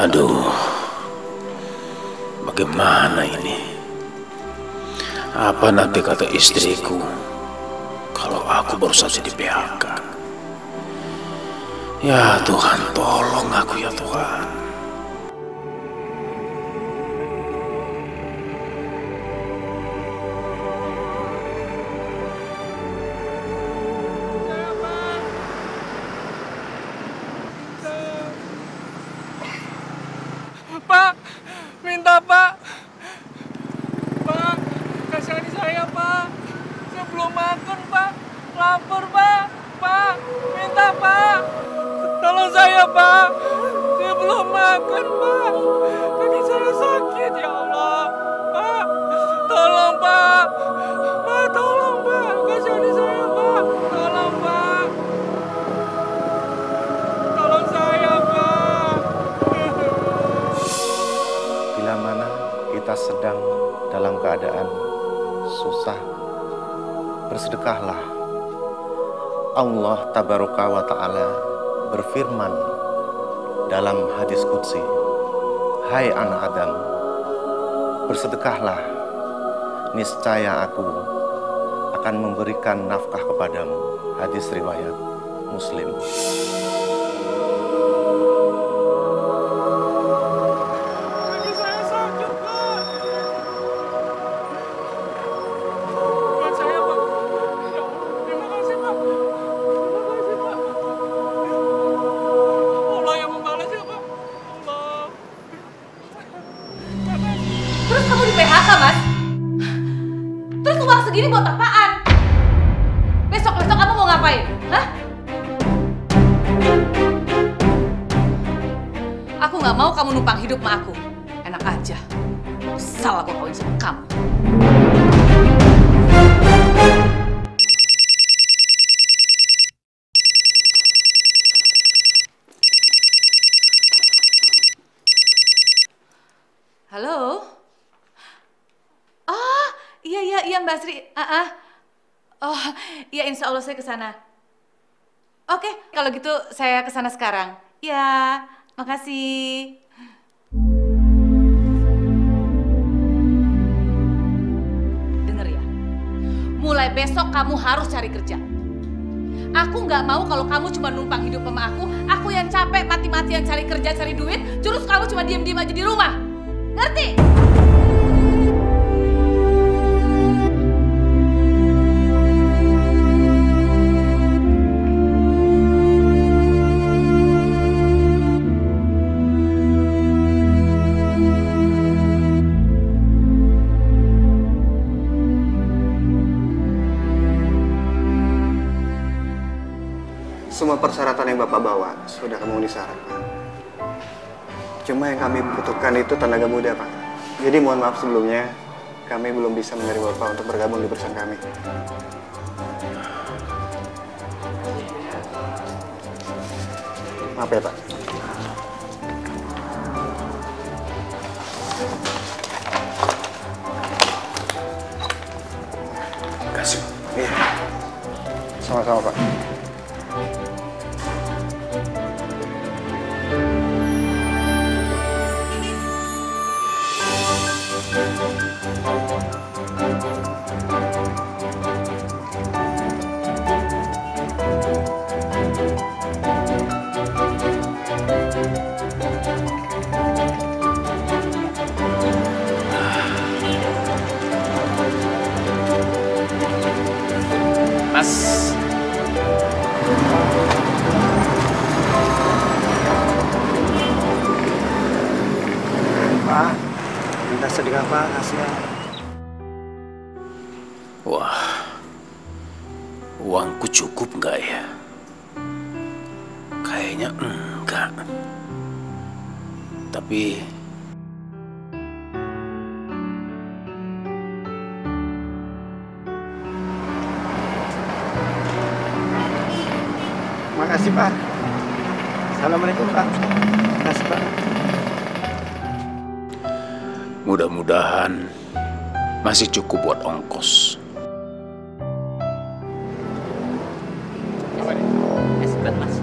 Aduh, bagaimana ini? Apa nanti kata istriku kalau aku baru saja di PHK? Ya Tuhan, tolong aku ya Tuhan. Pak, minta Pak. Pak, kasihani saya Pak. Saya belum makan Pak. Lapar Pak. Pak, minta Pak. Tolong saya Pak. Saya belum makan Pak. Kaki saya sakit ya Allah. Pak, tolong Pak. Pak, tolong Pak. Kasihani saya Pak. Tolong Pak. Tolong saya Pak. Bila mana kita sedang dalam keadaan susah, bersedekahlah. Allah Tabaraka wa Ta'ala berfirman dalam hadis qudsi, "Hai anak Adam, bersedekahlah, niscaya aku akan memberikan nafkah kepadamu." Hadis riwayat Muslim. Terus kamu di PHK, Mas? Terus uang segini buat apaan? Besok-besok kamu mau ngapain? Hah? Aku nggak mau kamu numpang hidup sama aku. Enak aja. Salah aku kawin sama kamu. Halo? Oh, iya Mbak Sri. Oh, iya insya Allah saya ke sana. Oke, kalau gitu saya ke sana sekarang. Ya, makasih. Dengar ya, mulai besok kamu harus cari kerja. Aku nggak mau kalau kamu cuma numpang hidup sama aku. Aku yang capek mati-matian cari kerja, cari duit. Terus kamu cuma diem-diem aja di rumah. Ngerti? Semua persyaratan yang Bapak bawa sudah memenuhi syarat, Pak. Cuma yang kami butuhkan itu tenaga muda, Pak. Jadi mohon maaf sebelumnya, kami belum bisa menerima Bapak untuk bergabung di perusahaan kami. Maaf ya, Pak. Kasih. Iya. Sama-sama, Pak. Mas. Pak, minta sedekah Pak, kasihan. Wah, uangku cukup nggak ya? Kayaknya enggak. Tapi makasih Pak. Assalamualaikum Pak. Makasih Pak. mudah-mudahan masih cukup buat ongkos. Apa nih? Es buat Mas.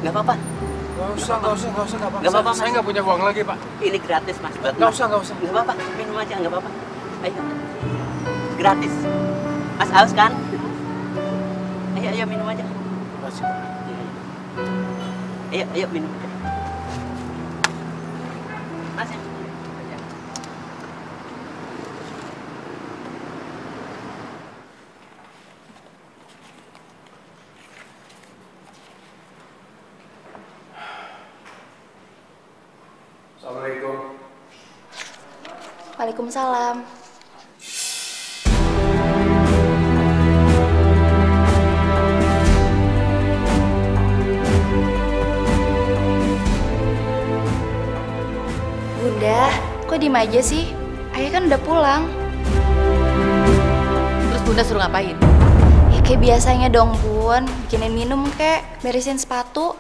Nggak apa-apa. Nggak usah, nggak apa-apa. Nggak apa-apa, Saya Mas. nggak punya uang lagi, Pak. Ini gratis, Mas. Buat Nggak Mas. usah. Nggak apa-apa, minum aja, nggak apa-apa. Ayo. Gratis. Mas haus kan? Ayo minum aja. Makasih, Pak. Ayo minum aja. Mas ya. Assalamualaikum. Waalaikumsalam. Bunda, kok diem aja sih? Ayah kan udah pulang. Terus Bunda suruh ngapain? Ya kayak biasanya dong, Bun. Bikinin minum kek, beresin sepatu.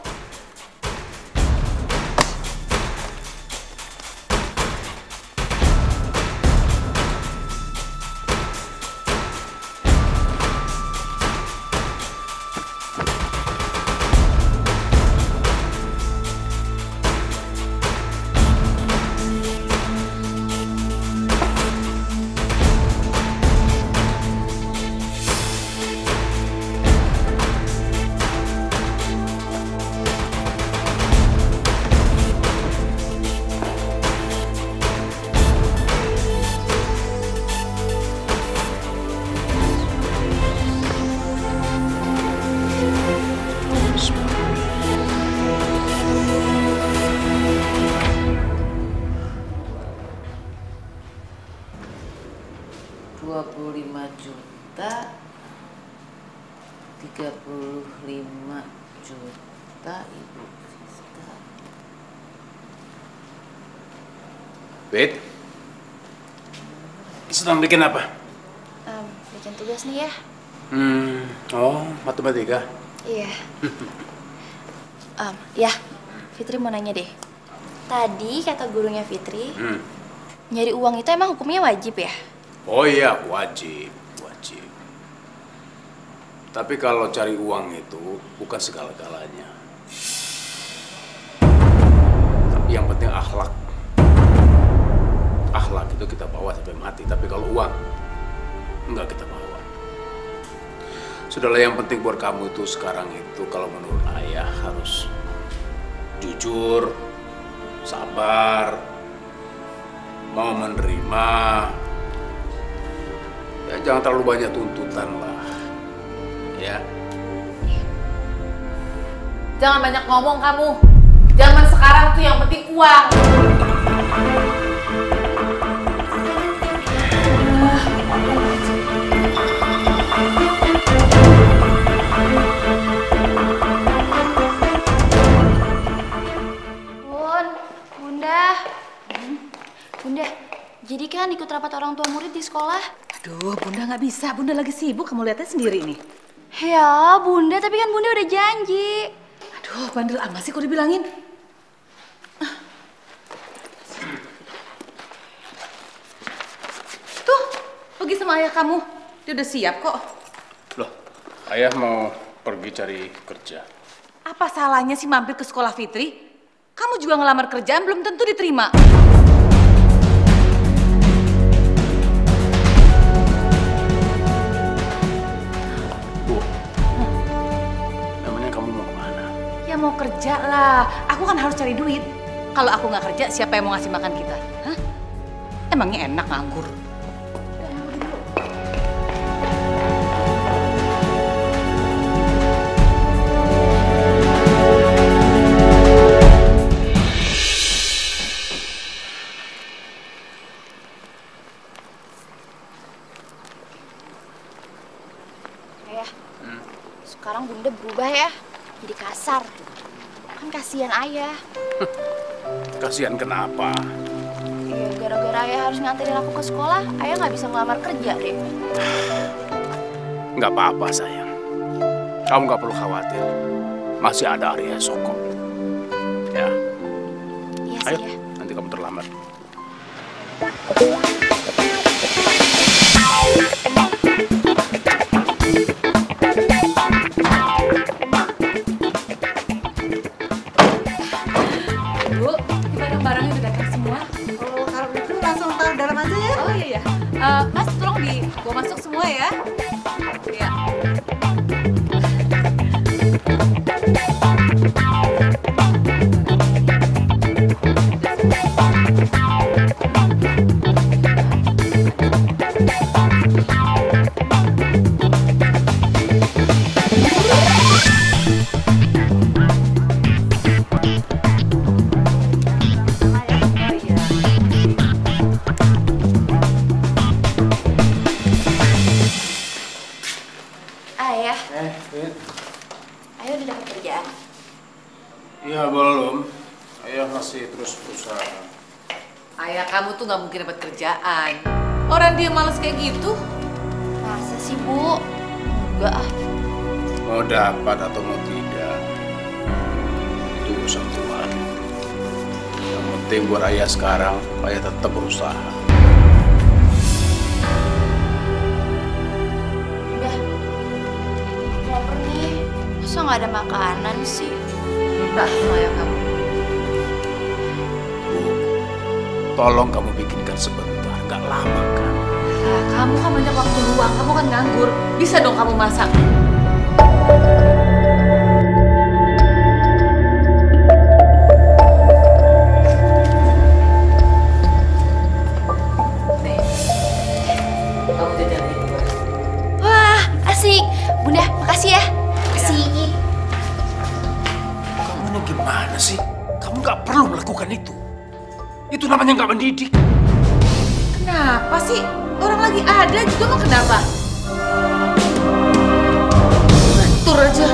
Juta, 35 juta Ibu Siska. Bet, sedang bikin apa? Bikin tugas nih ya. Matematika. Iya. Ya, Fitri mau nanya deh. Tadi kata gurunya Fitri, nyari uang itu emang hukumnya wajib ya? Oh iya, wajib. Tapi kalau cari uang itu bukan segala-galanya. Tapi yang penting akhlak. Akhlak itu kita bawa sampai mati. Tapi kalau uang, enggak kita bawa. Sudahlah, yang penting buat kamu itu sekarang itu kalau menurut ayah harus jujur, sabar, mau menerima. Ya jangan terlalu banyak tuntutan lah. Ya. Jangan banyak ngomong kamu. Zaman sekarang tuh yang penting uang. Bunda, jadi kan ikut rapat orang tua murid di sekolah? Aduh, Bunda nggak bisa. Bunda lagi sibuk. Kamu lihatnya sendiri nih. Ya, Bunda, tapi kan Bunda udah janji. Aduh, bandel amat sih kok dibilangin. Tuh, pergi sama ayah kamu. Dia udah siap kok. Loh, ayah mau pergi cari kerja. Apa salahnya sih mampir ke sekolah Fitri? Kamu juga ngelamar kerjaan belum tentu diterima. Bu, namanya kamu mau kemana? Ya mau kerja lah. Aku kan harus cari duit. Kalau aku nggak kerja, siapa yang mau ngasih makan kita? Hah? Emangnya enak nganggur? Sekarang Bunda berubah ya, jadi kasar. Kan kasihan ayah. Kasihan kenapa? Iya, gara-gara ayah harus nganterin aku ke sekolah, ayah nggak bisa ngelamar kerja deh. Nggak apa-apa sayang. Kamu nggak perlu khawatir. Masih ada hari esok kok. Ya. Iya Ayo, sih ya. nanti kamu terlambat. masuk semua ya. Iya. Ayah, Fit. ayah udah dapat kerjaan. Iya, belum. Ayah masih terus berusaha. Ayah kamu tuh nggak mungkin dapat kerjaan. Orang dia malas kayak gitu. Masa sih, Bu? Enggak ah. Mau dapat atau mau tidak, itu urusan Tuhan. Yang penting buat ayah sekarang, ayah tetap berusaha. Udah. Aku lapar nih. Masa nggak ada makanan sih? Minta sama ayah kamu. Bu, tolong kamu bikinkan sebentar, nggak lama kan? Nah, kamu kan banyak waktu luang, kamu kan nganggur. Bisa dong kamu masak. Nih, kamu jajan di luar. Wah, asik. Bunda, makasih ya. Asik. Kamu ini gimana sih? Kamu nggak perlu melakukan itu. Itu namanya nggak mendidik. Kenapa sih? Orang lagi ada juga mau kenapa? Atur aja.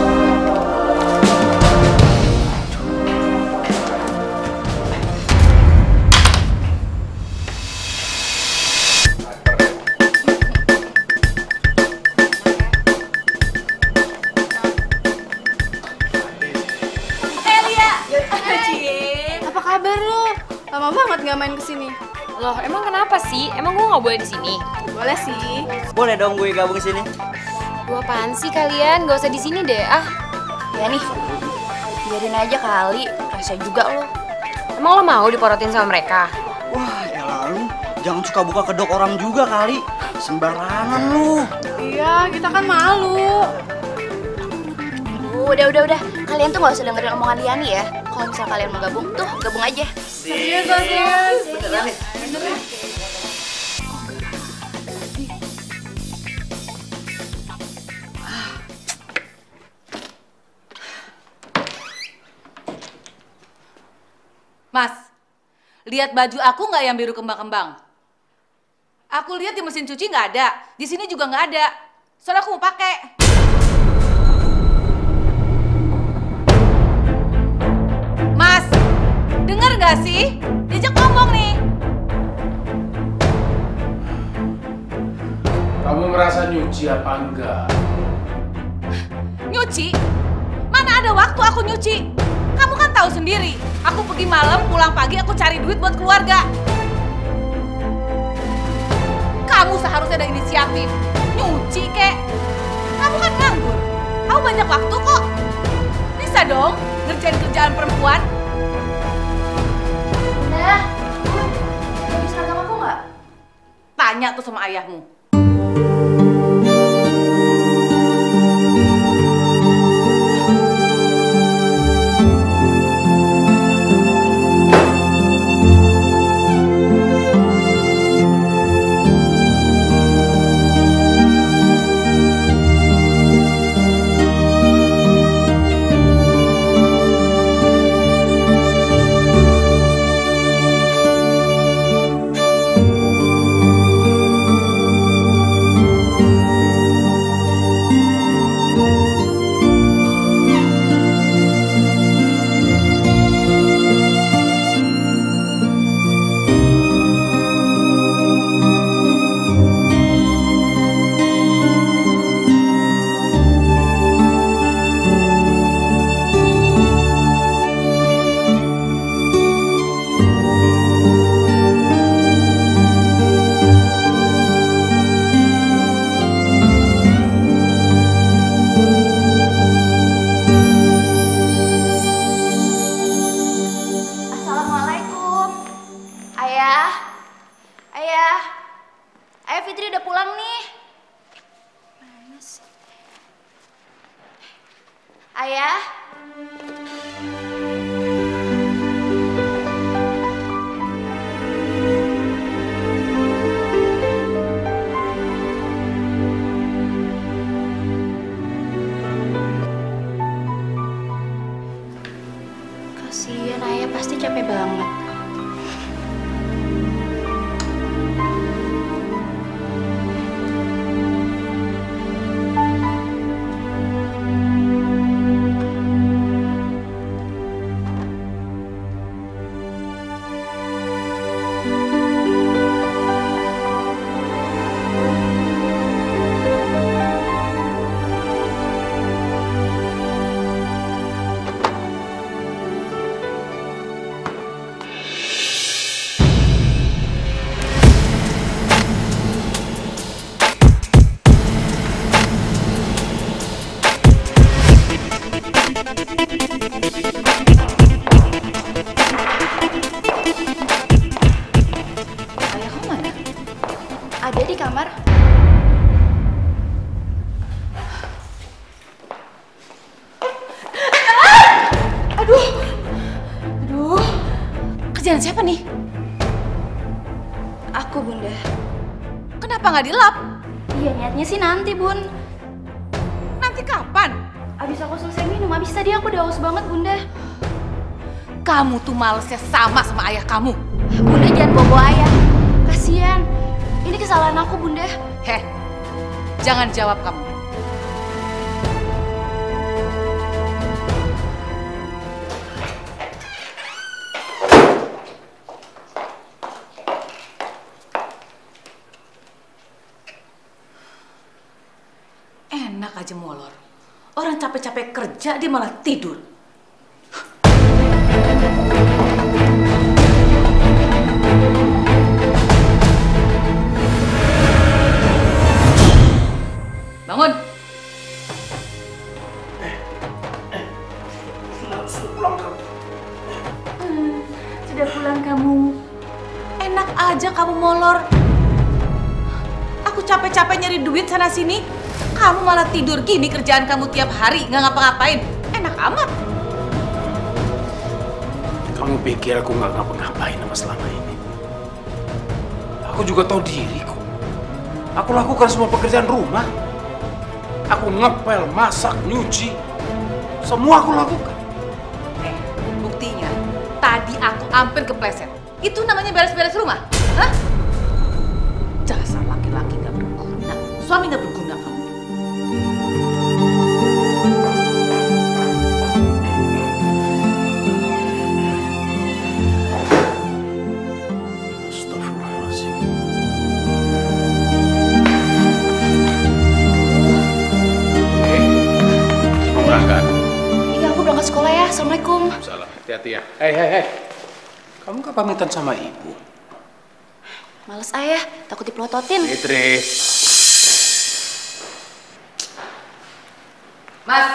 Apa kabar lu? Lama banget nggak main kesini. Loh, emang kenapa sih? Emang gue nggak boleh di sini? Boleh sih. Boleh dong gue gabung ke sini. Lu apaan sih kalian? Gak usah di sini deh. Ah, Ya nih, biarin aja kali. Rasa juga lo. emang lo mau diporotin sama mereka? Wah, ya lalu jangan suka buka kedok orang juga kali. Sembarangan lu. Iya, kita kan malu. Udah. Kalian tuh nggak usah dengerin omongan Liani ya. Kalau misal kalian mau gabung, tuh gabung aja. Serius. Beneran nih. Mas, lihat baju aku nggak yang biru kembang-kembang? Aku lihat di mesin cuci nggak ada, di sini juga nggak ada. Soalnya aku mau pakai. Mas, dengar nggak sih? Diajak ngomong nih. Kamu merasa nyuci apa enggak? Nyuci? Mana ada waktu aku nyuci? Kamu kan tahu sendiri, aku pergi malam, pulang pagi, aku cari duit buat keluarga. Kamu seharusnya ada inisiatif. Nyuci kek. Kamu kan nganggur. Kamu banyak waktu kok. Bisa dong ngerjain kerjaan perempuan. Bunda, baju seragam aku nggak? Tanya tuh sama ayahmu. Ayah. Kasian ayah pasti capek banget. Ada di kamar. Aduh. Kerjaan siapa nih? Aku, Bunda. Kenapa nggak dilap? Iya, niatnya sih nanti, Bun. Nanti kapan? Abis aku selesai minum, abis tadi aku udah haus banget, Bunda. Kamu tuh malesnya sama ayah kamu. Bunda jangan bawa ayah. Kasian. Ini kesalahan aku, Bunda. Heh, jangan jawab kamu. Enak aja molor. Orang capek-capek kerja, dia malah tidur. Bangun. Sudah pulang kamu. Enak aja kamu molor. Aku capek-capek nyari duit sana sini. Kamu malah tidur gini kerjaan kamu tiap hari, nggak ngapa-ngapain. Enak amat. Kamu pikir aku nggak ngapa-ngapain sama selama ini? Aku juga tahu diri kok. Aku lakukan semua pekerjaan rumah. Aku ngepel, masak, nyuci. Semua aku lakukan. Buktinya, tadi aku hampir kepleset. Itu namanya beres-beres rumah? Hah? Dasar laki-laki nggak berguna. Suami nggak berguna kamu. Astagfirullahaladzim. Mau berangkat? Iya, aku berangkat sekolah ya. Assalamualaikum. Salam. Hati-hati ya. Hei. Kamu nggak pamitan sama ibu? Males ayah, takut dipelototin. Fitri. Mas.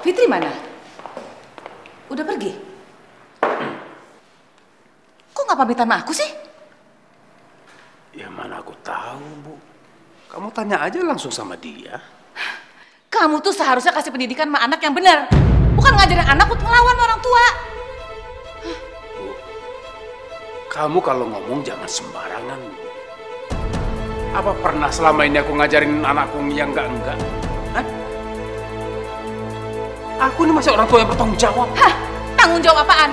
Fitri mana? Udah pergi? Kok nggak pamitan sama aku sih? Ya mana aku tahu, Bu. Kamu tanya aja langsung sama dia. Kamu tuh seharusnya kasih pendidikan sama anak yang benar. Bukan ngajarin anak untuk ngelawan orang tua. Bu, kamu kalau ngomong jangan sembarangan. Apa pernah selama ini aku ngajarin anakku yang enggak? Hah? Aku ini masih orang tua yang bertanggung jawab. Hah? Tanggung jawab apaan?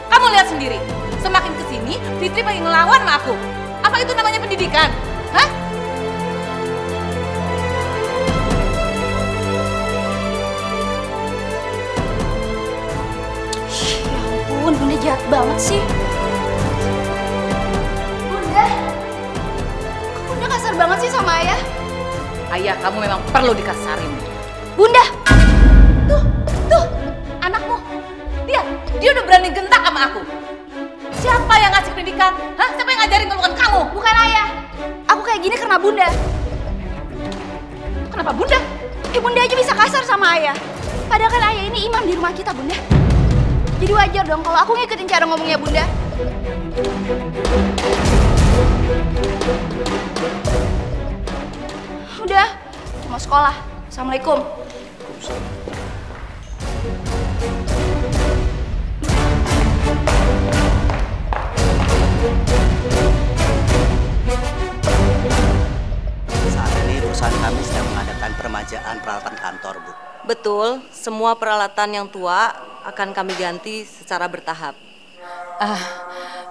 Kamu lihat sendiri. Semakin kesini, Fitri pengen ngelawan sama aku. Apa itu namanya pendidikan? Hah? Ya ampun, Bunda jahat banget sih. Bunda, kok Bunda kasar banget sih sama ayah? Ayah kamu memang perlu dikasarin. Bunda! Tuh, anakmu. Dia udah berani gentak sama aku. Siapa yang ngasih pendidikan? Hah? Siapa yang ngajarin kalau bukan kamu? Bukan ayah. Aku kayak gini karena Bunda. Kenapa Bunda? Bunda aja bisa kasar sama ayah. Padahal kan ayah ini imam di rumah kita, Bunda. Jadi wajar dong kalau aku ngikutin cara ngomongnya Bunda. Udah, mau sekolah. Assalamualaikum. Saat ini perusahaan kami sedang mengadakan peremajaan peralatan kantor, Bu. Betul, semua peralatan yang tua akan kami ganti secara bertahap.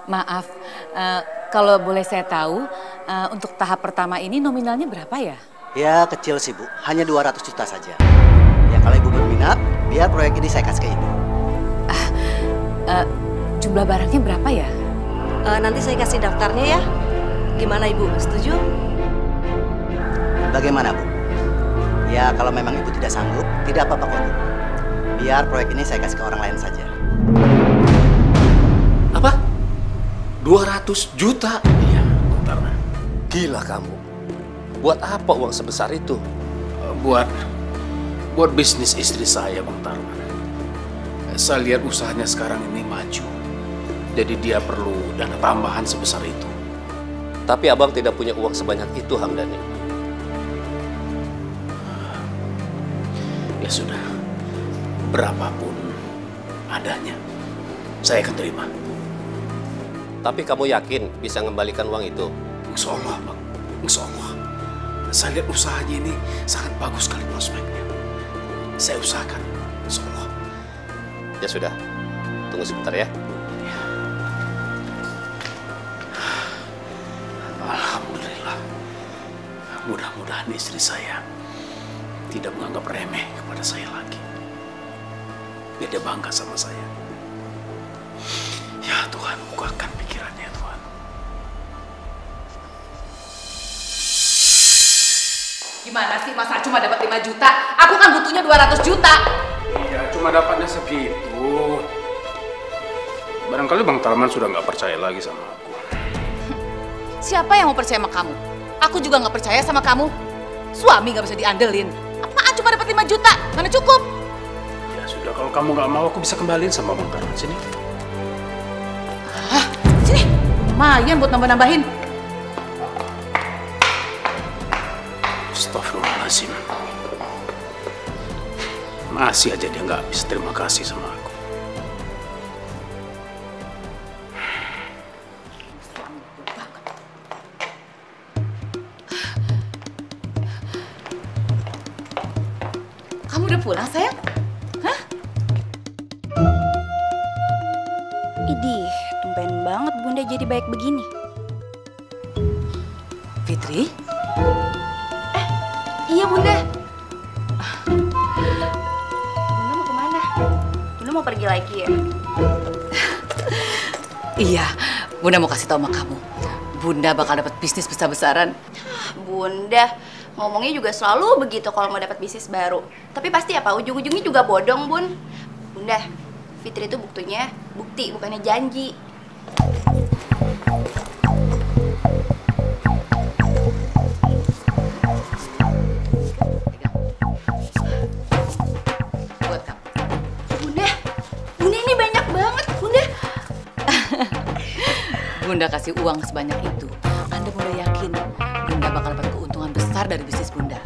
Maaf, kalau boleh saya tahu, untuk tahap pertama ini nominalnya berapa ya? Ya kecil sih, Bu. Hanya 200 juta saja. Ya kalau Ibu berminat, biar proyek ini saya kasih ke Ibu. Jumlah barangnya berapa ya? Nanti saya kasih daftarnya ya. Gimana Ibu, setuju? Bagaimana, Bu? Ya kalau memang Ibu tidak sanggup, tidak apa-apa kok, Bu. Biar proyek ini saya kasih ke orang lain saja. Apa? 200 juta? Iya, Bang Tarman. Gila kamu. Buat apa uang sebesar itu? Buat bisnis istri saya, Bang Tarman. Saya lihat usahanya sekarang ini maju. Jadi dia perlu dana tambahan sebesar itu. Tapi abang tidak punya uang sebanyak itu, Hamdani. Ya sudah, berapapun adanya, saya akan terima. Tapi kamu yakin bisa mengembalikan uang itu? Insya Allah, Bang. Insya Allah. Saya lihat usahanya ini sangat bagus sekali prospeknya. Saya usahakan, insya Allah. Ya sudah, tunggu sebentar ya. Alhamdulillah. Mudah-mudahan istri saya tidak menganggap remeh kepada saya lagi. Biar dia bangga sama saya. Ya Tuhan, bukakan pikirannya Tuhan. Gimana sih, masa cuma dapat 5 juta? Aku kan butuhnya 200 juta. Iya, cuma dapatnya segitu. Barangkali Bang Tarman sudah nggak percaya lagi sama aku. Siapa yang mau percaya sama kamu? Aku juga nggak percaya sama kamu. Suami nggak bisa diandelin. Apaan cuma dapat 5 juta? Mana cukup? Ya sudah, kalau kamu nggak mau, aku bisa kembaliin sama Bang Tarman. Sini. Sini. Lumayan buat nambah-nambahin. Astagfirullahaladzim. Masih aja dia nggak bisa terima kasih sama aku. Kamu udah pulang, sayang? Hah? Idih, tumben banget Bunda jadi baik begini. Fitri? Iya Bunda. Bunda mau kemana? Bunda mau pergi lagi ya? Iya, Bunda mau kasih tahu sama kamu. Bunda bakal dapat bisnis besar-besaran. Bunda, ngomongnya juga selalu begitu kalau mau dapat bisnis baru. Tapi pasti apa, ujung-ujungnya juga bodong, Bun. Bunda, Fitri itu bukti, bukannya janji. Buat kamu. Bunda ini banyak banget, Bunda. Bunda kasih uang sebanyak itu. Anda Bunda yakin Bunda bakal dapat keuntungan besar dari bisnis Bunda.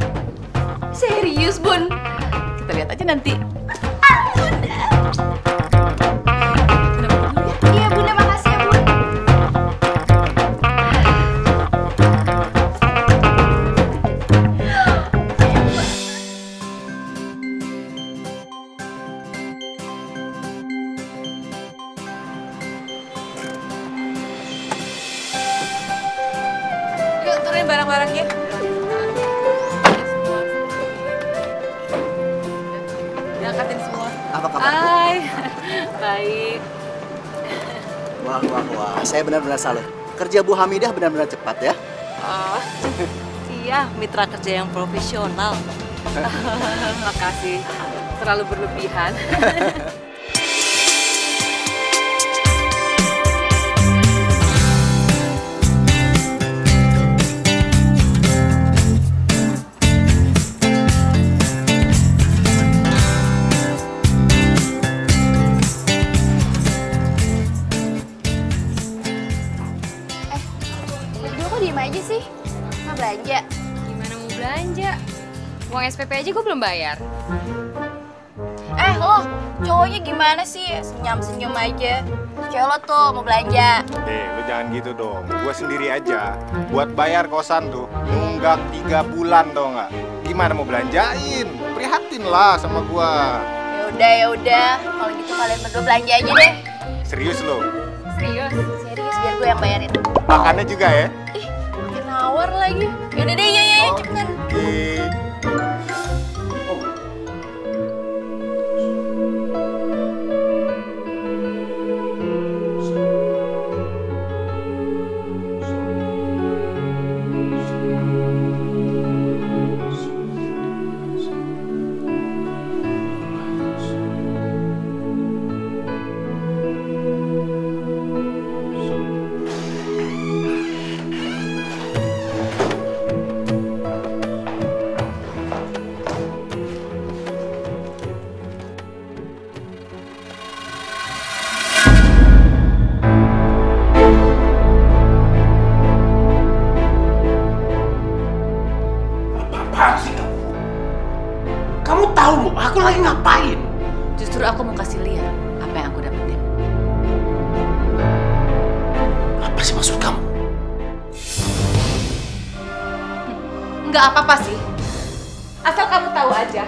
Serius, Bun? Kita lihat aja nanti. Iya, Bunda, makasih ya, Bun. Yuk, turunin barang-barangnya. Diangkatin semua. Apa kabar, Bu? Hai. Baik. Wah. Saya benar-benar salut. Kerja Bu Hamidah benar-benar cepat ya. Oh, iya, mitra kerja yang profesional. Makasih. Terlalu berlebihan. Berdua kok diem aja sih? Nggak belanja? Gimana mau belanja? Uang SPP aja gue belum bayar. Lo, cowoknya gimana sih? Senyum-senyum aja. Cewek lo tuh mau belanja. Lu jangan gitu dong. Gue sendiri aja. Buat bayar kosan tuh, nunggak 3 bulan tau nggak? Gimana mau belanjain? Prihatin lah sama gue. Yaudah. Kalau gitu kalian berdua belanja aja deh. Serius lo? Serius? Serius, biar gue yang bayarin. Makannya juga ya? Ih, makin nawar lagi. Yaudah deh, ya, cepetan. Aku lagi ngapain? Justru aku mau kasih lihat apa yang aku dapetin. Apa sih maksud kamu? Nggak apa-apa sih. Asal kamu tahu aja,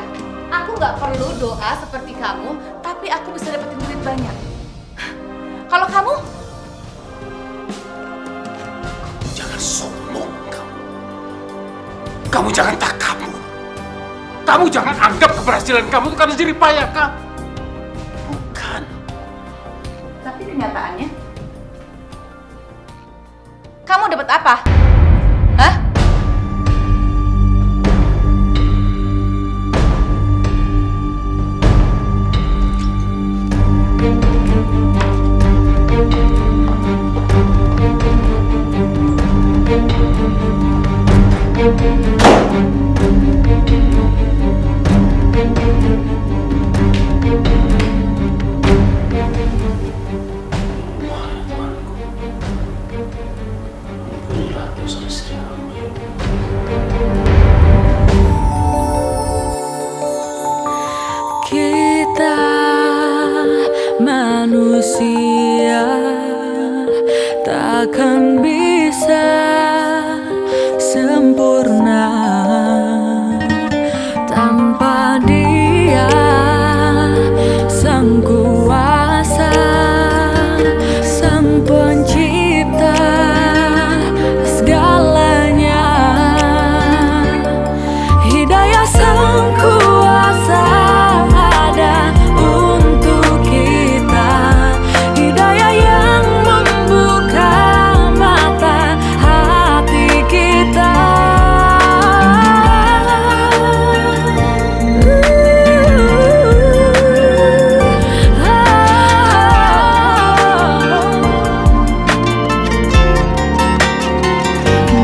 aku nggak perlu doa seperti kamu, tapi aku bisa dapetin duit banyak. Kalau kamu jangan sombong kamu. Kamu jangan takabur. Kamu jangan anggap keberhasilan kamu itu karena jerih payah kamu. Bukan. Tapi kenyataannya, kamu dapat apa? Hah? Kita manusia takkan bisa sempurna tanpa Dia Sang Kuasa, Sang Pencipta segalanya. Hidayah Sang Kuasa ada untuk kita, hidayah yang membuka mata hati kita.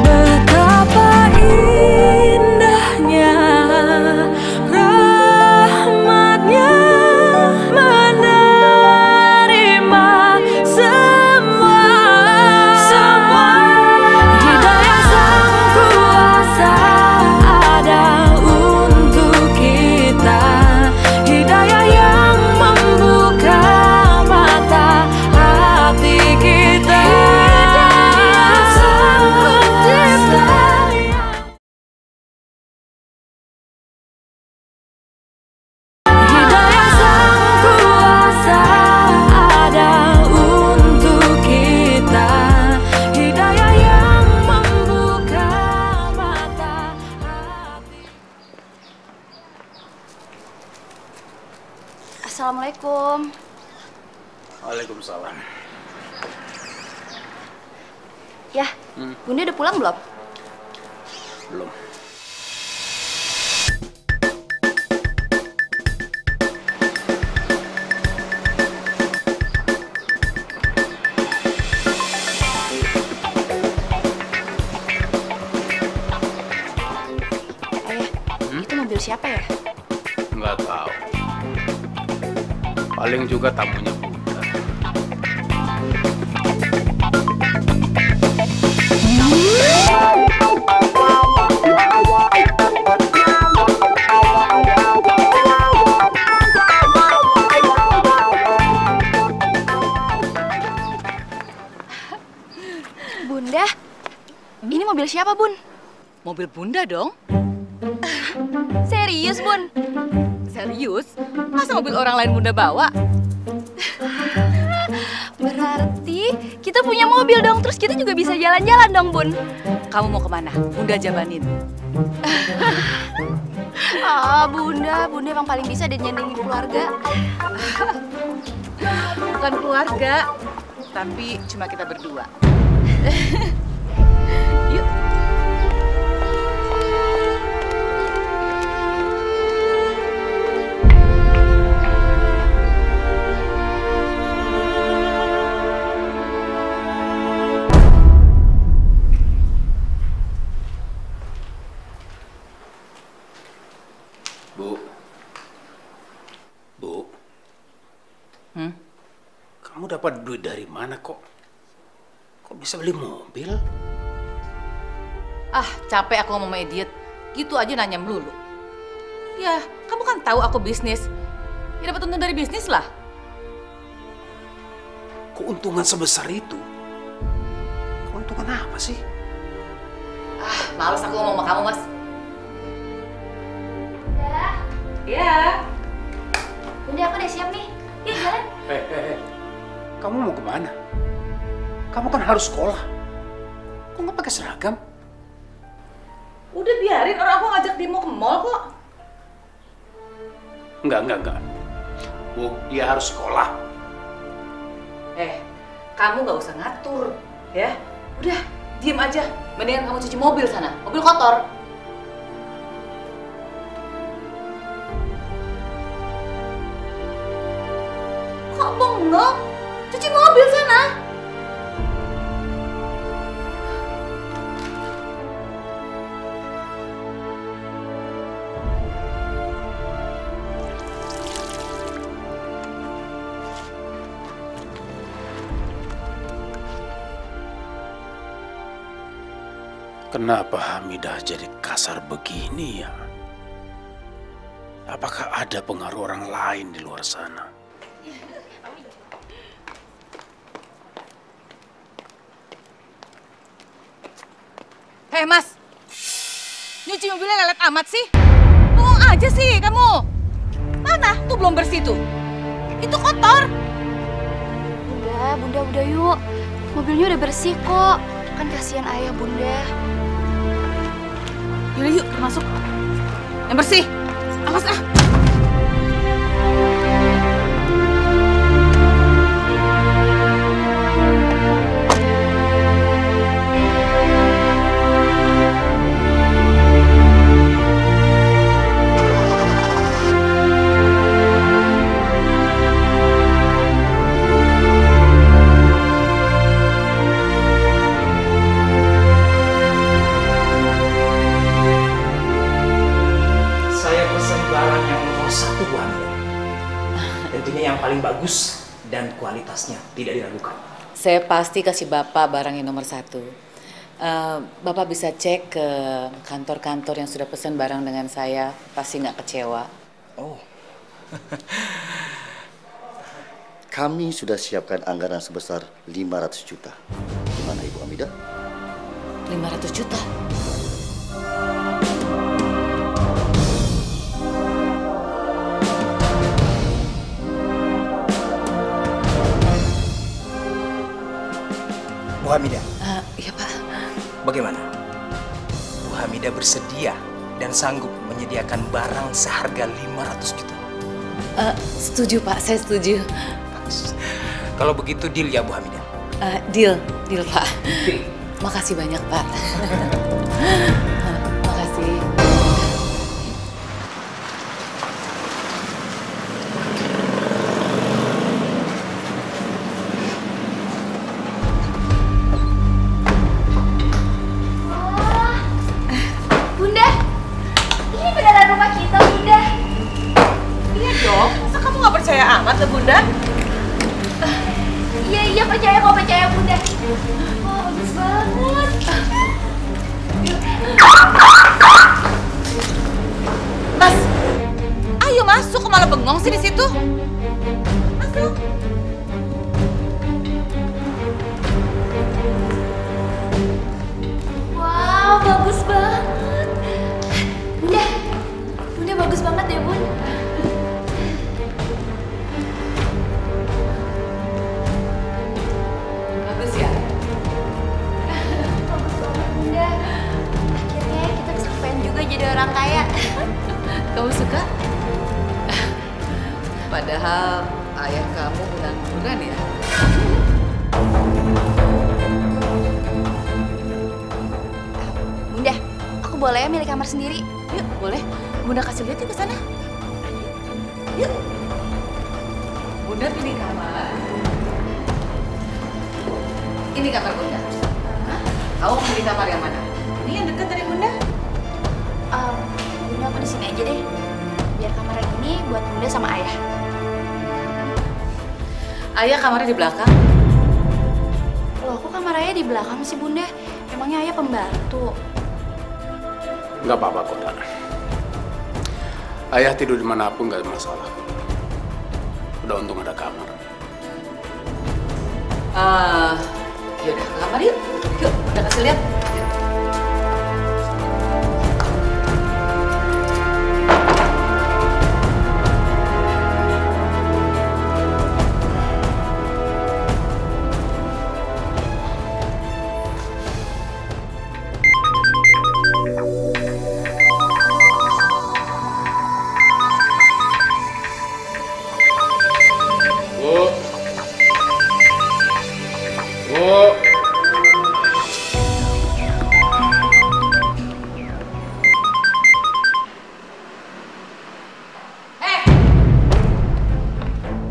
Betapa indahnya rahmatnya menerima semua. Hidayah Sang Kuasa ada untuk kita, hidayah yang membuka mata hati kita. Sang Pencipta. Hidayah Sang Kuasa ada untuk kita, hidayah yang membuka mata hati. Assalamualaikum. Waalaikumsalam. Ya, Bunda udah pulang belum? Belum. Itu mobil siapa ya? Nggak tahu. Paling juga tamunya Bunda. Mobil Bunda dong. Serius, Bun? Serius? Masa mobil orang lain Bunda bawa? Berarti kita punya mobil dong, terus kita juga bisa jalan-jalan dong, Bun. Kamu mau kemana? Bunda jabanin. Bunda emang paling bisa deh nyenengin keluarga. Bukan keluarga, tapi cuma kita berdua. Yuk. Bu. Kamu dapat duit dari mana kok? Kok bisa beli mobil? Capek aku ngomong sama Idiot. Gitu aja nanya melulu. Ya, kamu kan tahu aku bisnis. Ya dapat untung dari bisnis lah. Keuntungan sebesar itu? Keuntungan apa sih? Males aku ngomong sama kamu, Mas. Bunda. Ya. Bunda, aku udah siap nih. Yuk, jalan. Kamu mau kemana? Kamu kan harus sekolah. Kok nggak pakai seragam? Udah biarin, orang aku ngajak dia mau ke mall kok. Enggak. Bu, dia harus sekolah. Kamu nggak usah ngatur, ya. Udah, diem aja. Mendingan kamu cuci mobil sana, mobil kotor. Kok bengong? Cuci mobil sana. Kenapa Hamidah jadi kasar begini ya? Apakah ada pengaruh orang lain di luar sana? Hei Mas, nyuci mobilnya lelet amat sih. Ngomong aja sih kamu. Mana? Tuh belum bersih tuh. Itu kotor. Bunda udah yuk. Mobilnya udah bersih kok. Kan kasihan ayah, Bunda. Yaudah yuk, masuk. Yang bersih. Awas ah. Tentunya yang paling bagus dan kualitasnya tidak diragukan. Saya pasti kasih Bapak barang yang nomor 1. Bapak bisa cek ke kantor-kantor yang sudah pesan barang dengan saya, pasti nggak kecewa. Oh, kami sudah siapkan anggaran sebesar 500 juta. Gimana Ibu Hamidah? 500 juta? Bu Hamidah. Iya Pak. Bagaimana? Bu Hamidah bersedia dan sanggup menyediakan barang seharga 500 juta. Setuju Pak, saya setuju. Bagus. Kalau begitu deal ya Bu Hamidah? Deal Pak. Makasih banyak Pak. Makasih. Bunda, ini beneran rumah kita, Bunda. Iya dong, masa kamu nggak percaya amat ke Bunda? Iya, percaya kok, percaya Bunda. Wah, bagus banget. Mas, ayo masuk, kok malah bengong sih di situ? Masuk. Wow, bagus banget. mau jadi orang kaya. Kamu suka? Padahal ayah kamu pengangguran ya. Bunda, aku boleh ya milih kamar sendiri? Yuk, boleh. Bunda kasih lihat yuk ke sana. Yuk. Bunda pilih kamar. Ini kamar Bunda. Kamu pilih kamar yang mana? Ini yang dekat dari Bunda. Bunda aku di sini aja deh. Biar kamar yang ini buat Bunda sama ayah. Ayah kamarnya di belakang. Loh, kok kamar ayah di belakang sih Bunda? Emangnya ayah pembantu? Nggak apa-apa kok, Dan. Ayah tidur dimanapun nggak ada masalah. Udah untung ada kamar. Yaudah, ke kamar yuk. Yuk, udah kasih lihat.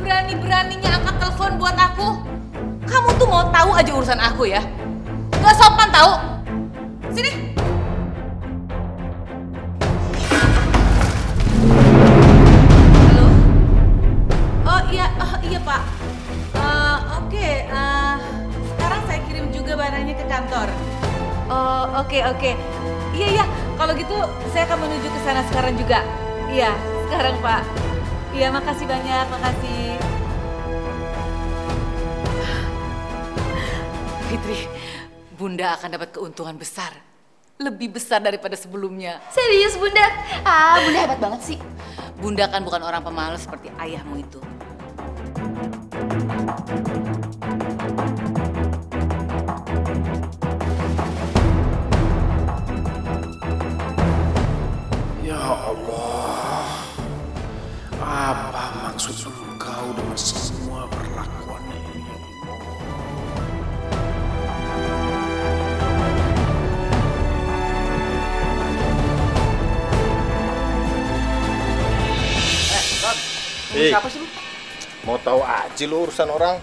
Berani-beraninya angkat telepon buat aku. Kamu tuh mau tahu aja urusan aku ya? Gak sopan tahu. Sini. Halo. Oh iya Pak. Oke. Sekarang saya kirim juga barangnya ke kantor. Oh oke. Iya. Kalau gitu saya akan menuju ke sana sekarang juga. Iya, sekarang Pak. Iya, makasih banyak, makasih. Fitri, Bunda akan dapat keuntungan besar. Lebih besar daripada sebelumnya. Serius Bunda? Bunda hebat banget sih. Bunda kan bukan orang pemalas seperti ayahmu itu. Ya Allah, apa maksud engkau dengan semua perlakuan ini? Siapa sih lu? Mau tahu aja lu urusan orang.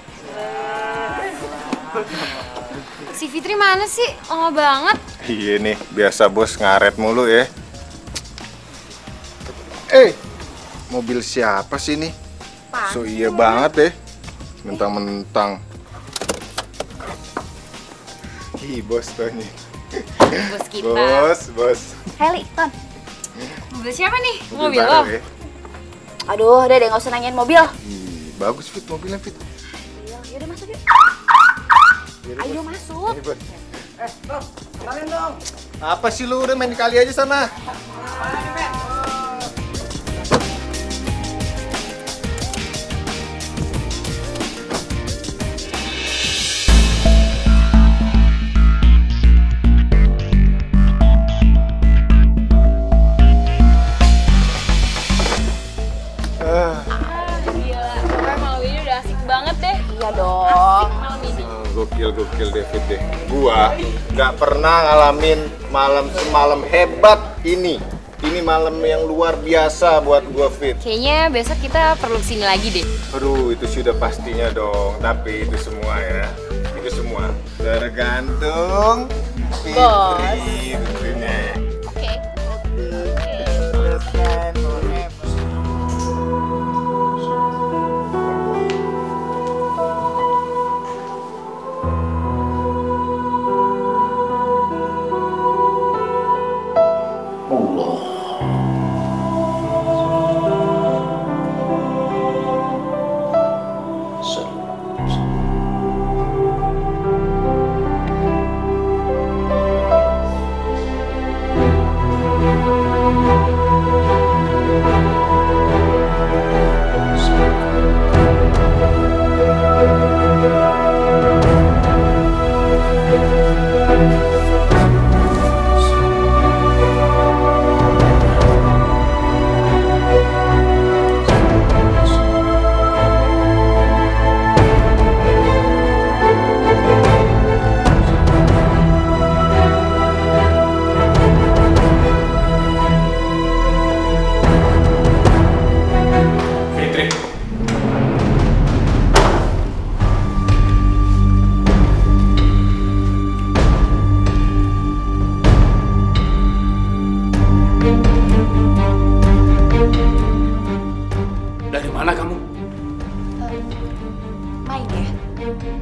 Si Fitri mana sih? Lama banget. Iya nih, biasa bos ngaret mulu ya. Mobil siapa sih nih? So iya banget deh. Mentang-mentang. Ih, bos tuh nih. Bos kita. Bos. Heli, Ton. Mobil siapa nih? Mobil Mobil baru lo? ya. Aduh, udah deh nggak usah nanyain mobil. Ih, bagus Fit mobilnya Fit. Yaudah masuk yuk. Ayo masuk. Tom, kenalin dong. Apa sih lu udah main kali aja sana? Gokil David deh. Gua nggak pernah ngalamin malam semalam hebat ini. Ini malam yang luar biasa buat gua, Fit. Kayaknya besok kita perlu kesini lagi deh. Aduh, itu sudah pastinya dong. Tapi itu semua ya, itu semua tergantung Fitri tentunya. Oke.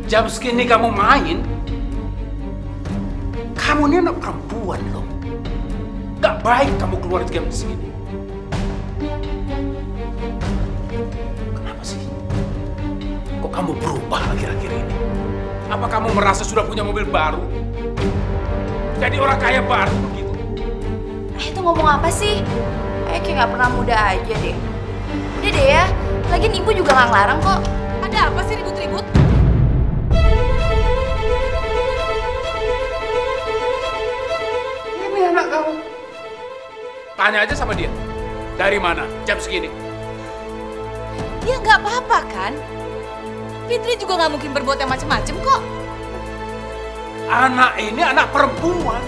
Jam segini kamu main? Kamu ini anak perempuan loh. Gak baik kamu keluar jam segini. Kenapa sih? Kok kamu berubah akhir-akhir ini? Apa kamu merasa sudah punya mobil baru? Jadi orang kaya baru begitu? Itu ngomong apa sih? Kayak gak pernah muda aja deh. Udah deh ya, lagian ibu juga gak ngelarang kok. Ada apa sih ribut-ribut? Ini anak kamu. Tanya aja sama dia. Dari mana? Jam segini? Ya nggak apa-apa kan? Fitri juga nggak mungkin berbuat yang macem-macem kok. Anak ini anak perempuan.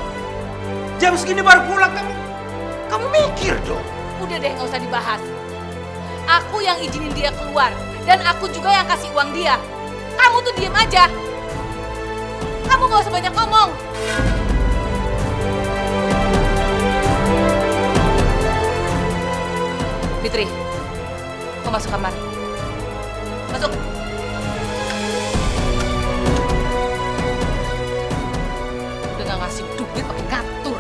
Jam segini baru pulang kamu. Kamu mikir dong. Udah deh, nggak usah dibahas. Aku yang izinin dia keluar. Dan aku juga yang kasih uang dia. Kamu tuh diem aja. Kamu nggak usah banyak ngomong. Fitri, kau masuk kamar. Masuk. Udah nggak ngasih duit pakai ngatur.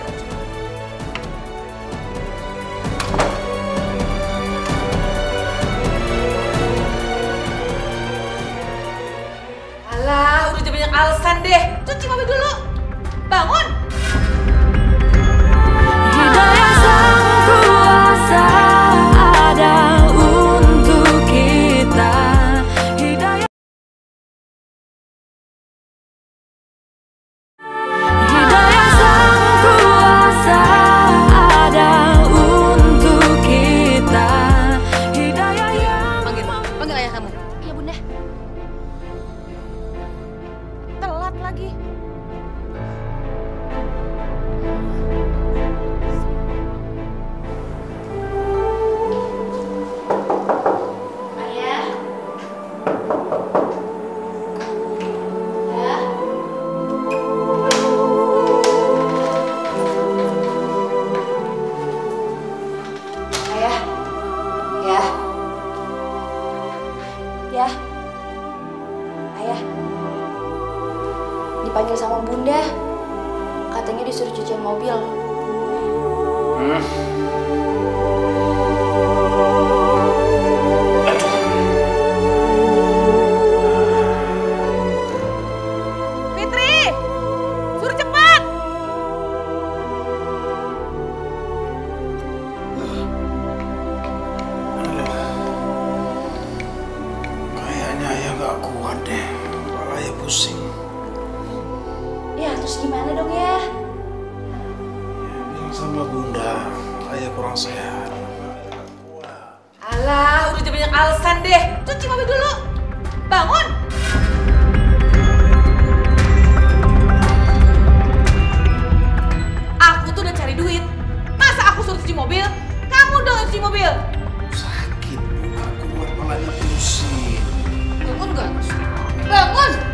Alah, udah banyak alasan deh. Cuci mobil dulu. Bangun. Hidayah sang kuasa ada untuk kita. Hidayah sang kuasa ada untuk kita. Hidayah yang Panggil ayah kamu. Iya bunda. Telat lagi. Ayah. Ayah. Ya. Ya. Ayah. Dipanggil sama bunda. Katanya disuruh cuciin mobil. Fitri, suruh cepat. Kayaknya ayah nggak kuat deh. Kepala ayah pusing. Ya terus gimana dong ya? Bilang sama bunda, ayah kurang sehat. Alah, udah banyak alasan deh. Cuci mobil dulu. Bangun. Aku tuh udah cari duit. Masa aku suruh cuci mobil? Kamu dong yang cuci mobil. Sakit, bunga kuat, kepalanya pusing. Bangun gak? Bangun.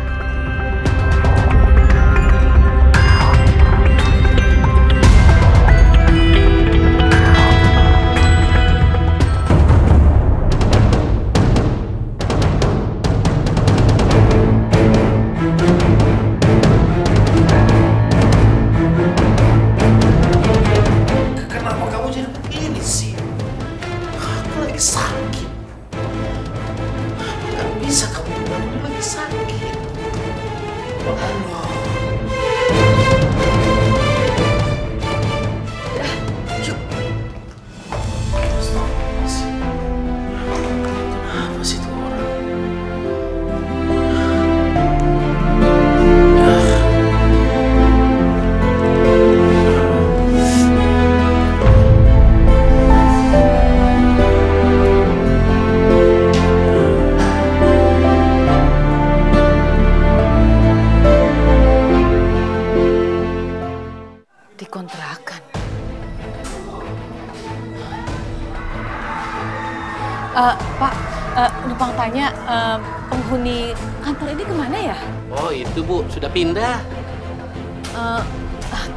Kenapa kamu jadi begini sih? Aku lagi sakit. Gak bisa kamu bilang aku lagi sakit. Ya Allah. Yuk. Astagfirullahaladzim. Kenapa sih tuh orang? Dikontrakan. Pak, numpang tanya, penghuni kantor ini kemana ya? Oh itu Bu, sudah pindah.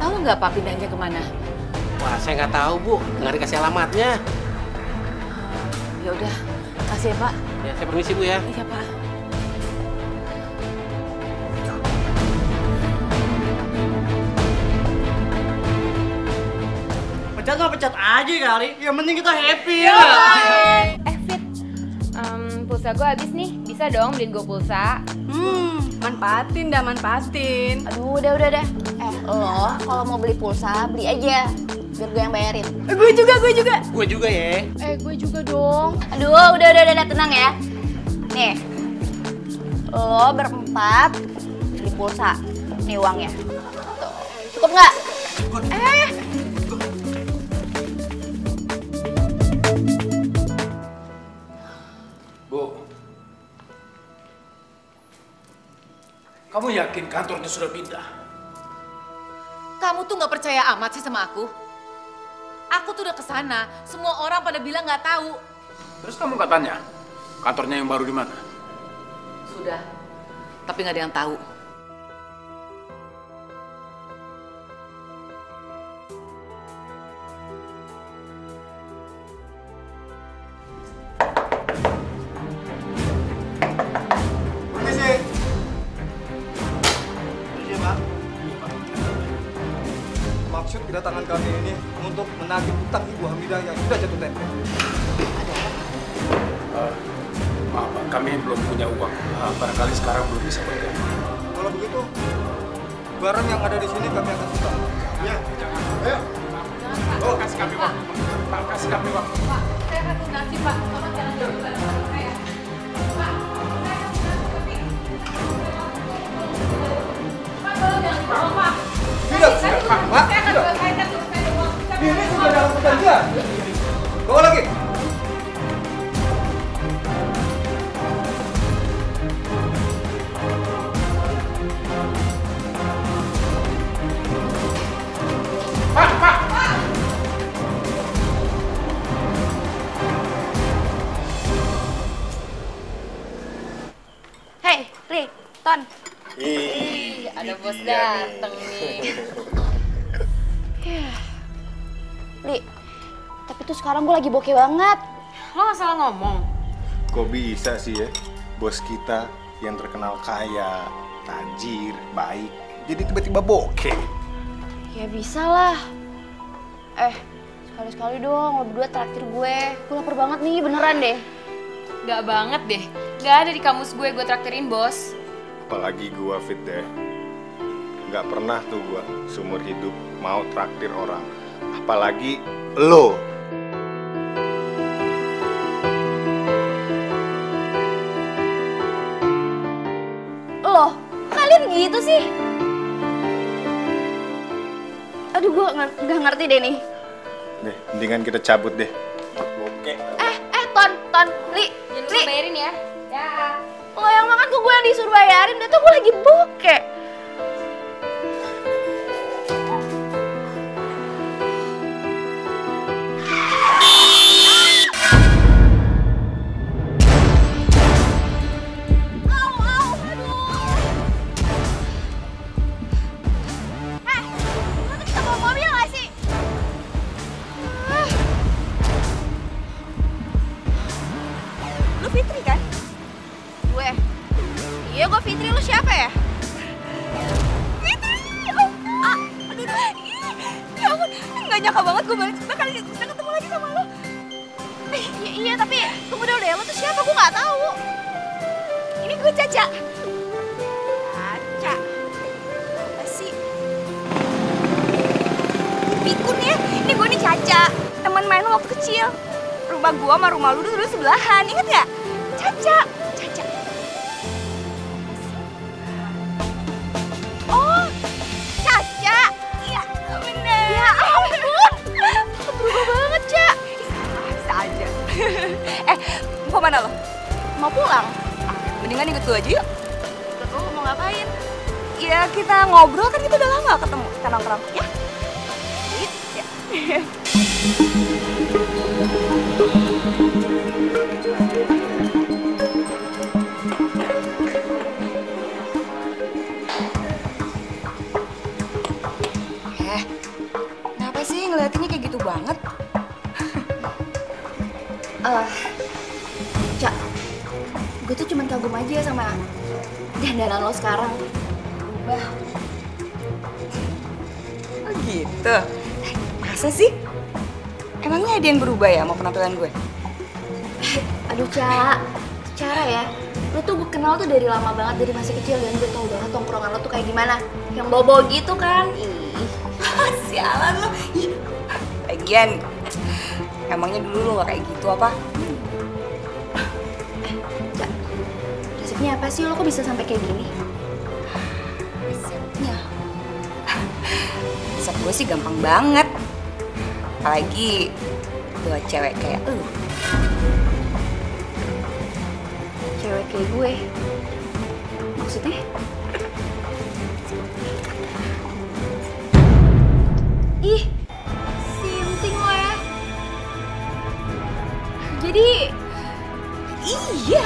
Tahu nggak Pak pindahnya kemana? Wah saya nggak tahu Bu, nggak dikasih alamatnya. Ya udah, kasih ya Pak. Ya saya permisi Bu ya. Iya Pak. pecat nggak pecat aja kali. Yang penting kita happy ya. Fit, pulsa gue habis nih. Bisa dong beliin gue pulsa? Manfaatin dah, manfaatin. Aduh, udah. Lo kalau mau beli pulsa, beli aja. Biar gue yang bayarin. Gue juga. Gue juga ya. Gue juga dong. Aduh, udah, tenang ya. Nih, lo berempat beli pulsa. Nih uangnya. Tuh. Cukup nggak? Bu, kamu yakin kantornya sudah pindah? Kamu tuh nggak percaya amat sih sama aku? Aku tuh udah kesana, semua orang pada bilang nggak tahu. Terus kamu nggak tanya kantornya yang baru di mana? Sudah, tapi nggak ada yang tahu. Maksud kedatangan kami ini untuk menagih utang Ibu Hamidah yang sudah jatuh tempo. Maaf Pak, kami belum punya uang. Barangkali sekarang belum bisa bayar. Kalau begitu, barang yang ada di sini kami akan setor. Ya, ayo. Oh, kasih kami uang. Pak, kasih kami uang. Pak, saya akan lunasi Pak. Tolong jangan jauh barang saya. Pak, tolong jangan dibawa Pak. Tidak, Pak. Ini sudah dalam perjanjian. Bawa lagi. Hei, Ri, Ton. Ada bos dateng nih. Li, tapi tuh sekarang gue lagi bokeh banget. Lo gak salah ngomong. Kok bisa sih ya, bos kita yang terkenal kaya, tajir, baik, jadi tiba-tiba bokeh? Ya bisa lah. Sekali-sekali dong lo berdua traktir gue. Gue lapar banget nih, beneran deh. Gak banget deh. Gak ada di kamus gue traktirin bos. Apalagi gua Fit deh. Nggak pernah tuh gua seumur hidup mau traktir orang. Apalagi lo. Loh, kalian gitu sih? Aduh, gue nggak ngerti deh nih. Deh, mendingan kita cabut deh. Oke. Ton, Li. Jangan lupa bayarin ya. Ya. Lo yang makan kok gue yang disuruh bayarin, udah tuh gue lagi bokeh. Fitri kan? Gue? Iya gue Fitri, lu siapa ya? Fitri! Aduh, ya ampun, gak nyangka banget gue bakal bisa ketemu lagi sama lo. Iya, tapi tunggu dulu deh, lo tuh siapa? Gue gak tahu. Ini gue Caca. Caca? Apa sih? Pikun ya, ini gue nih Caca. Temen main lo waktu kecil. Rumah gue sama rumah lu dulu sebelahan, inget gak? Caca. Oh, Caca. Iya, bener. Ya ampun, berubah banget, Cak. Bisa aja. Mau mana lo? Mau pulang? Mendingan ikut gue aja yuk. Ikut lo mau ngapain? Ya kita ngobrol, kan kita udah lama gak ketemu. Kita nongkrong, ya? Ya. Kenapa sih ngeliatinnya kayak gitu banget? Cak, gue tuh cuma kagum aja sama dandanan lo sekarang. Berubah. Oh gitu? Masa sih? Emangnya ada yang berubah ya mau penampilan gue? Aduh, Cara ya. Lo tuh gue kenal tuh dari lama banget, dari masih kecil, dan gue tau banget tongkrongan lo tuh kayak gimana. Yang bawa-bawa gitu kan. Ih, sialan lo. Lagian, emangnya dulu lo gak kayak gitu apa? Resepnya apa sih? Lo kok bisa sampai kayak gini? Resepnya? Resep gue sih gampang banget. Apalagi buat cewek kayak lu. Cewek kayak gue? Maksudnya? Ih, sinting lo ya. Jadi, iya.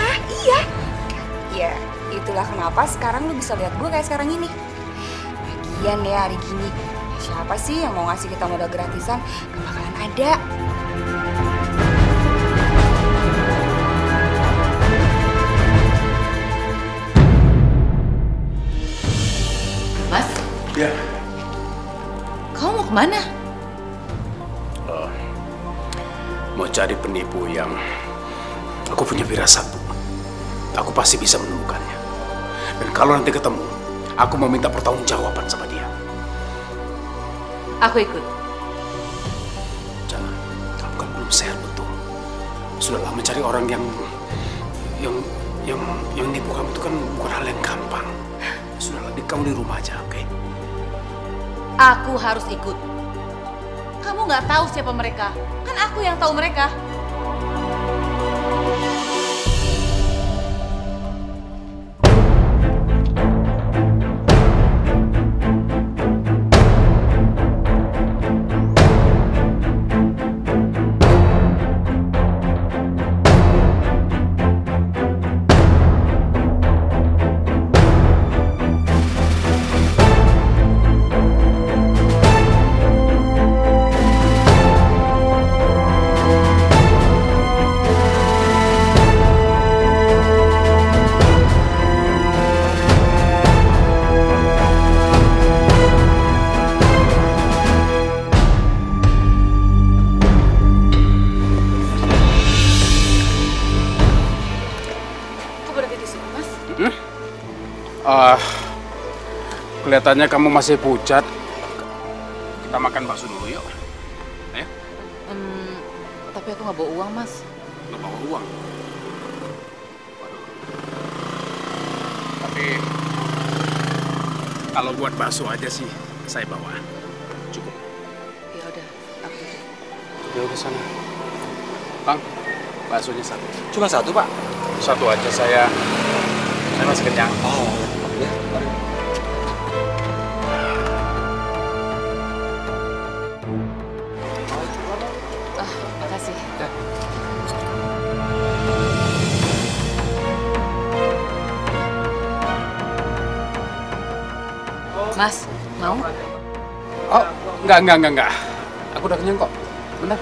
Ya, itulah kenapa sekarang lu bisa lihat gue kayak sekarang ini. Lagian ya hari gini, siapa sih yang mau ngasih kita modal gratisan? Gak bakalan ada. Mas? Ya. Kamu mau kemana? Mau cari penipu yang aku punya firasat, Bu. Aku pasti bisa menemukannya. Dan kalau nanti ketemu, aku mau minta pertanggungjawaban sama dia. Aku ikut. Jangan, kamu kan belum sehat betul. Sudahlah, mencari orang yang nipu kamu itu kan bukan hal yang gampang. Sudahlah, kamu di rumah aja, oke? Aku harus ikut. Kamu nggak tahu siapa mereka. Kan aku yang tahu mereka. Kelihatannya kamu masih pucat. Kita makan bakso dulu yuk. Ayo. Tapi aku nggak bawa uang, Mas. Nggak bawa uang? Waduh. Tapi kalau buat bakso aja sih saya bawa. Cukup. Ya udah, aku duduk. Ya udah sana. Bang, baksonya satu. Cuma satu, Pak? Satu aja, saya masih kenyang. Oh, ya. Makasih. Mas, mau? Oh, enggak. Aku udah kenyang kok. Bentar.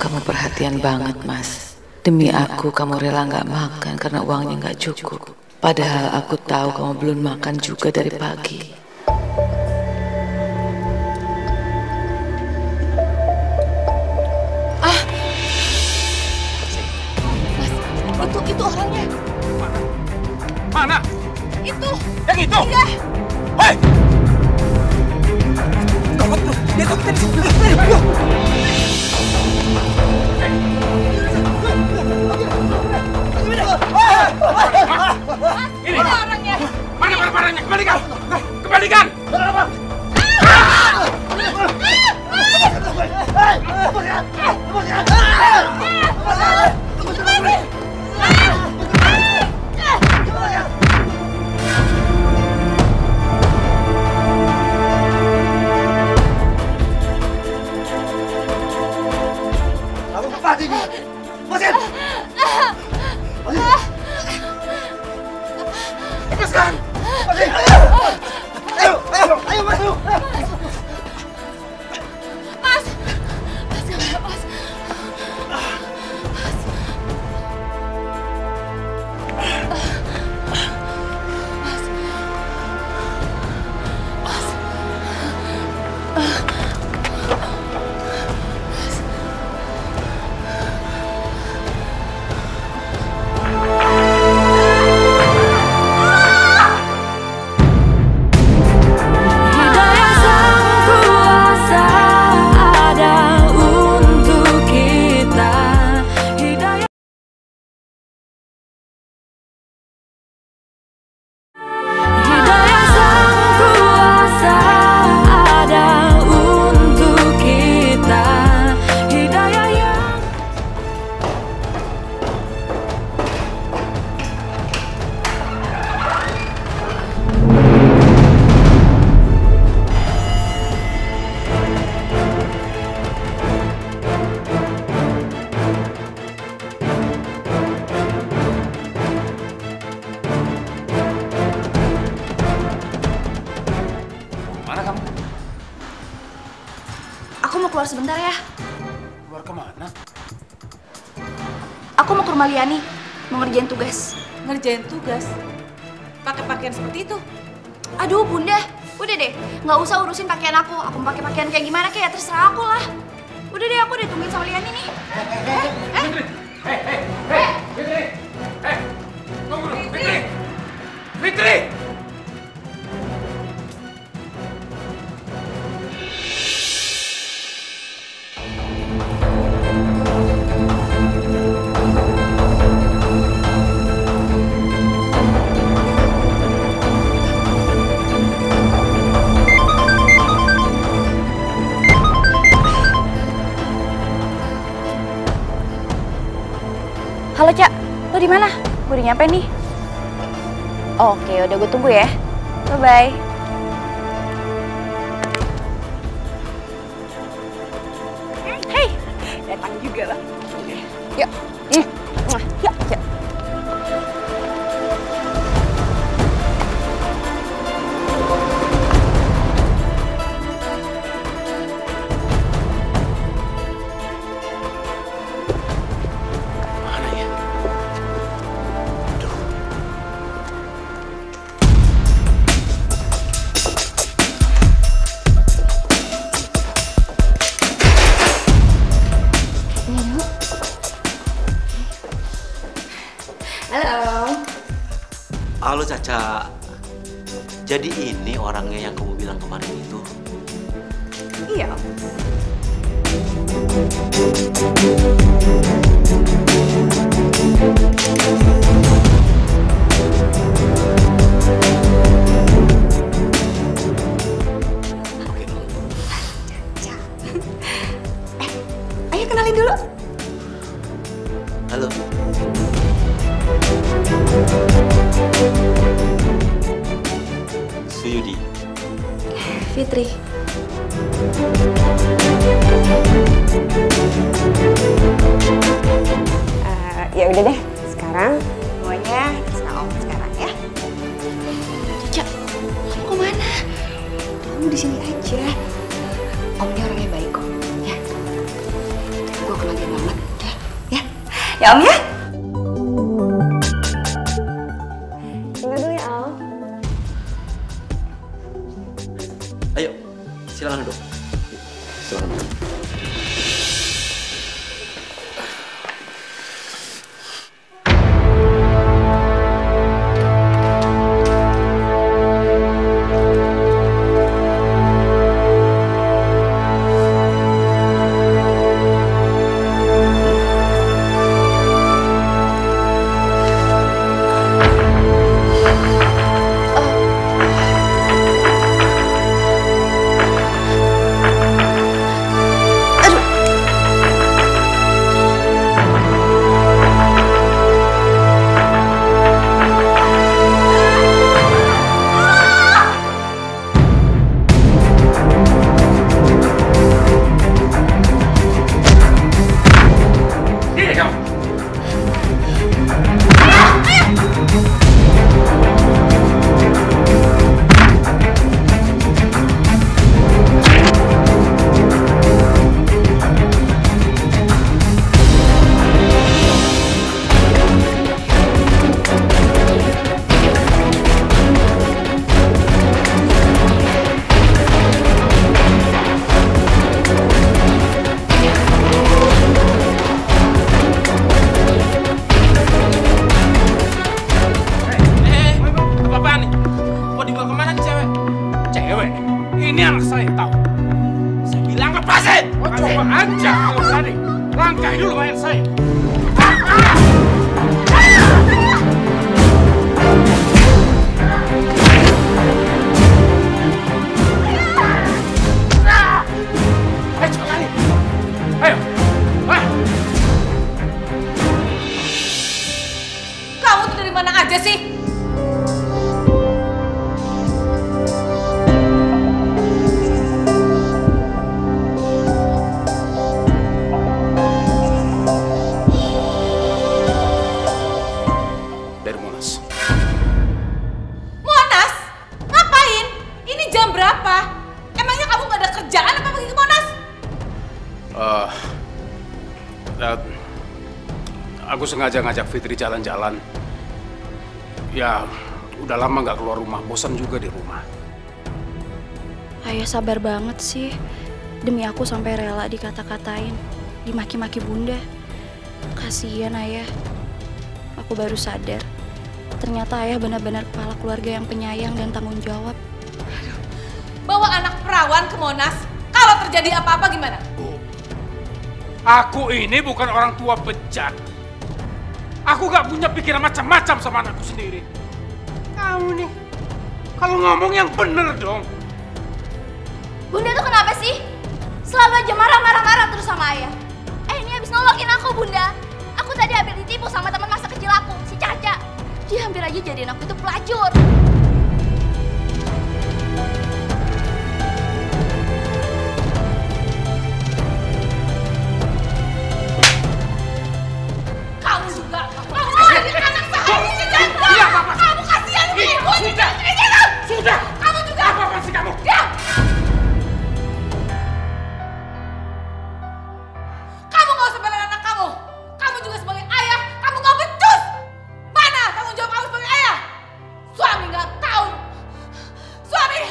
Kamu perhatian banget, Mas. Demi aku, kamu rela nggak makan karena uangnya nggak cukup. Padahal aku tahu kamu belum makan juga dari pagi. Itu orangnya. Mana? Itu. Yang itu? Iya. Hei! Gawat bro, dia tahu kita di sini. Ini orangnya. Mana barang-barangnya? Kembalikan. Kembalikan. Lepaskan! Ayo masuk! Mas! Mas, jangan lepas. sebentar ya. Keluar kemana? Aku mau ke rumah Liani, mau ngerjain tugas. Ngerjain tugas? Pakai pakaian seperti itu? Aduh bunda, udah deh, nggak usah urusin pakaian aku. Aku mau pakai pakaian kayak gimana kayak terserah aku lah. Udah deh, aku ditungguin sama Liani nih. Fitri! Halo Cak, lo di mana? Gue udah nyampe nih. Oke, udah gue tunggu ya. Bye-bye. Hey, datang juga lah. Yuk. Yuk, yuk. Halo Caca, jadi ini orangnya yang kamu bilang kemarin itu? Iya. Ayo kenalin dulu. Halo. Suyudi. Fitri. Ya udah deh, sekarang semuanya terserah Om sekarang ya. Caca, kamu kemana? Kamu di sini aja. Omnya orangnya baik kok. Ya. Gue kebagian banget. Ya. Ya Om ya. Tinggal dulu ya Om. Ayo, silakan duduk. Silakan duduk. Ini anak saya, tahu? Saya bilang lepasin! Coba aja kalau berani. Langkai dulu main saya. Ayo cepat lari. Ayo. Kamu tuh dari mana aja sih? Aku sengaja ngajak Fitri jalan-jalan. Ya, udah lama nggak keluar rumah, bosan juga di rumah. Ayah sabar banget sih. Demi aku sampai rela dikata-katain, dimaki-maki bunda. Kasihan ayah. Aku baru sadar, ternyata ayah benar-benar kepala keluarga yang penyayang dan tanggung jawab. Bawa anak perawan ke Monas, kalau terjadi apa-apa gimana? Aku ini bukan orang tua bejat. Aku gak punya pikiran macam-macam sama anakku sendiri. Kamu nih, kalau ngomong yang bener dong. Bunda tuh kenapa sih? Selalu aja marah-marah terus sama ayah. Ini habis nolongin aku, Bunda. Aku tadi hampir ditipu sama teman masa kecil aku, si Caca. Dia hampir aja jadiin aku itu pelacur. Kamu juga, kamu jadi anak saya si Caca. Kamu kasihan ibu. Sudah. Kamu juga. Apa sih kamu? Diam. Kamu nggak usah belain anak kamu. Kamu juga sebagai ayah, kamu nggak becus. Mana tanggung jawab kamu sebagai ayah? Suami nggak tahu. Suami.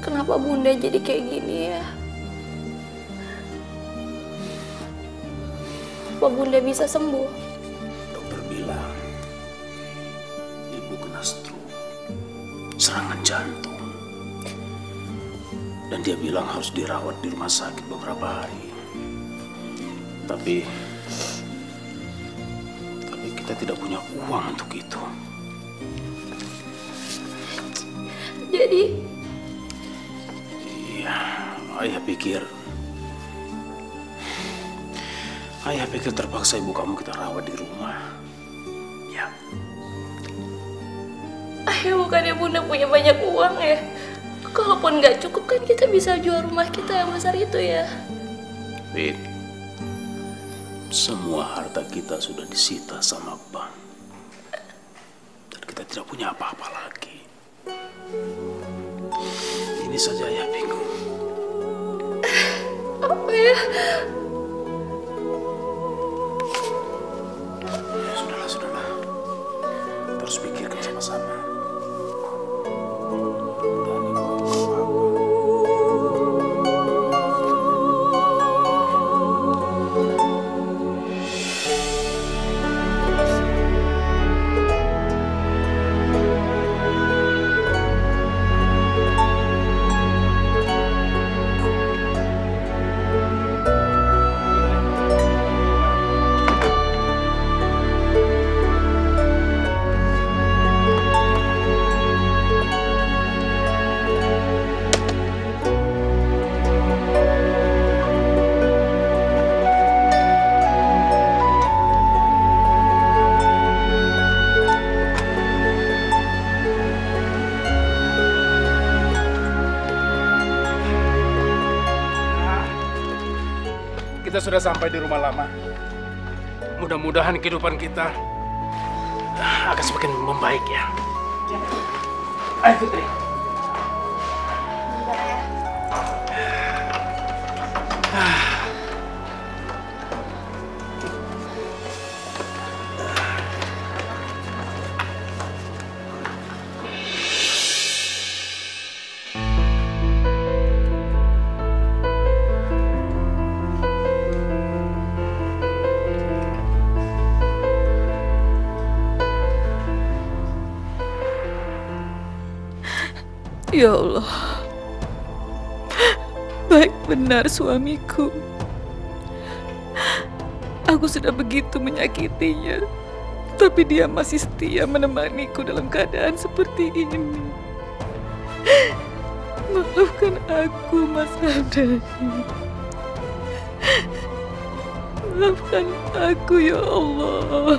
Kenapa Bunda jadi kayak gini ya? Apa Bunda bisa sembuh? Dokter bilang, ibu kena stroke, serangan jantung. Dan dia bilang harus dirawat di rumah sakit beberapa hari. Tapi kita tidak punya uang untuk itu. Jadi? Iya, ayah pikir terpaksa ibu kamu kita rawat di rumah. Ya. Ayah bukannya Bunda punya banyak uang ya? Kalaupun nggak cukup kan kita bisa jual rumah kita yang besar itu ya? Fit, semua harta kita sudah disita sama bank. Dan kita tidak punya apa-apa lagi. Ini saja ayah bingung. Apa ya? Sudahlah. Kita harus pikirkan sama-sama. Kita sudah sampai di rumah lama. Mudah-mudahan kehidupan kita akan semakin membaik ya. Ayo Fitri. Ya Allah, baik benar suamiku. Aku sudah begitu menyakitinya, tapi dia masih setia menemaniku dalam keadaan seperti ini. Maafkan aku, Mas Hamdani. Maafkan aku, ya Allah.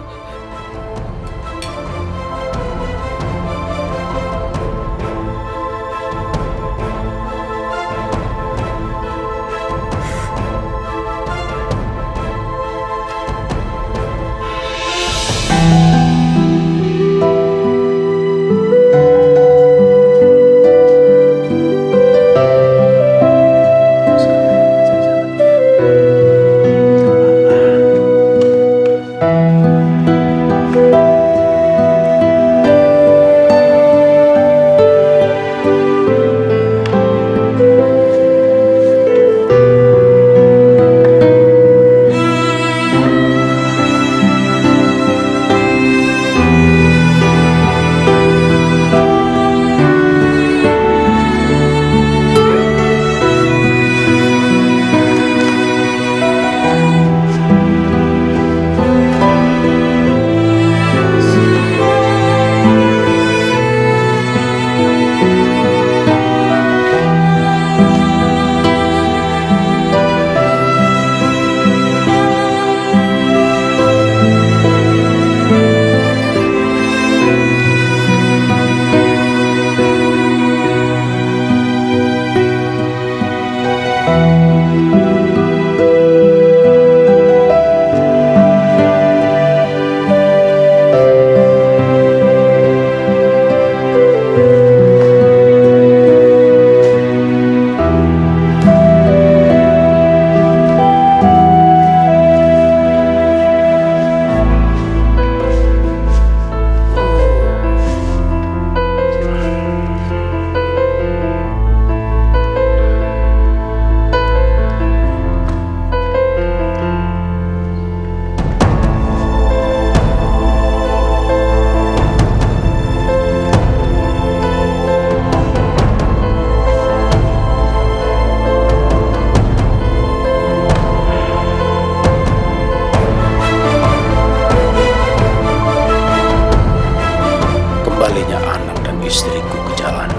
Kembalinya anak dan istriku ke jalan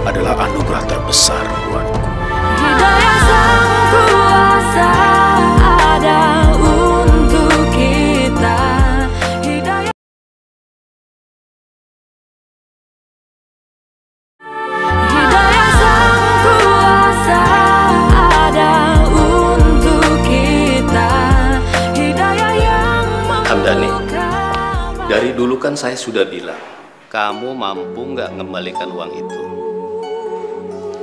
adalah anugerah terbesar buatku. Hidayah Sang Kuasa ada untuk kita. Hidayah Sang Kuasa ada untuk kita. Hidayah yang Hamdani, dari dulu kan saya sudah bilang, kamu mampu nggak mengembalikan uang itu?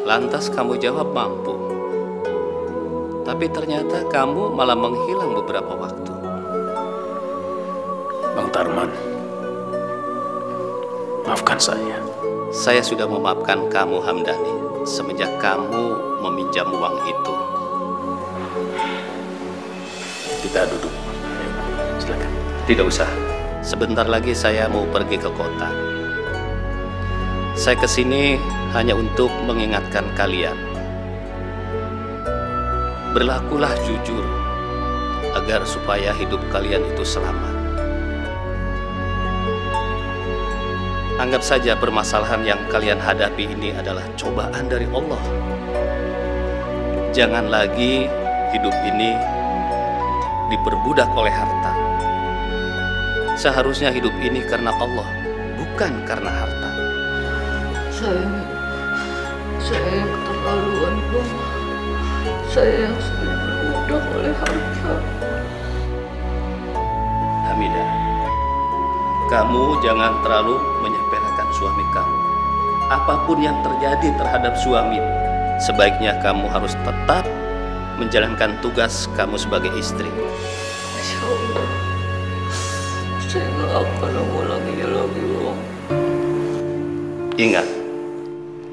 Lantas kamu jawab mampu. Tapi ternyata kamu malah menghilang beberapa waktu. Bang Tarman, maafkan saya. Saya sudah memaafkan kamu, Hamdani, semenjak kamu meminjam uang itu. Kita duduk. Ayo, silakan. Tidak usah. Sebentar lagi saya mau pergi ke kota. Saya kesini hanya untuk mengingatkan kalian. Berlakulah jujur agar supaya hidup kalian itu selamat. Anggap saja permasalahan yang kalian hadapi ini adalah cobaan dari Allah. Jangan lagi hidup ini diperbudak oleh harta. Seharusnya hidup ini karena Allah, bukan karena harta. Saya yang keterlaluan, Bang. Saya yang sudah diperbudak oleh harta. Hamidah, kamu jangan terlalu menyepelekan suami kamu. Apapun yang terjadi terhadap suami, sebaiknya kamu harus tetap menjalankan tugas kamu sebagai istri. Insya Allah, saya nggak akan mengulanginya lagi, Bang. Ingat,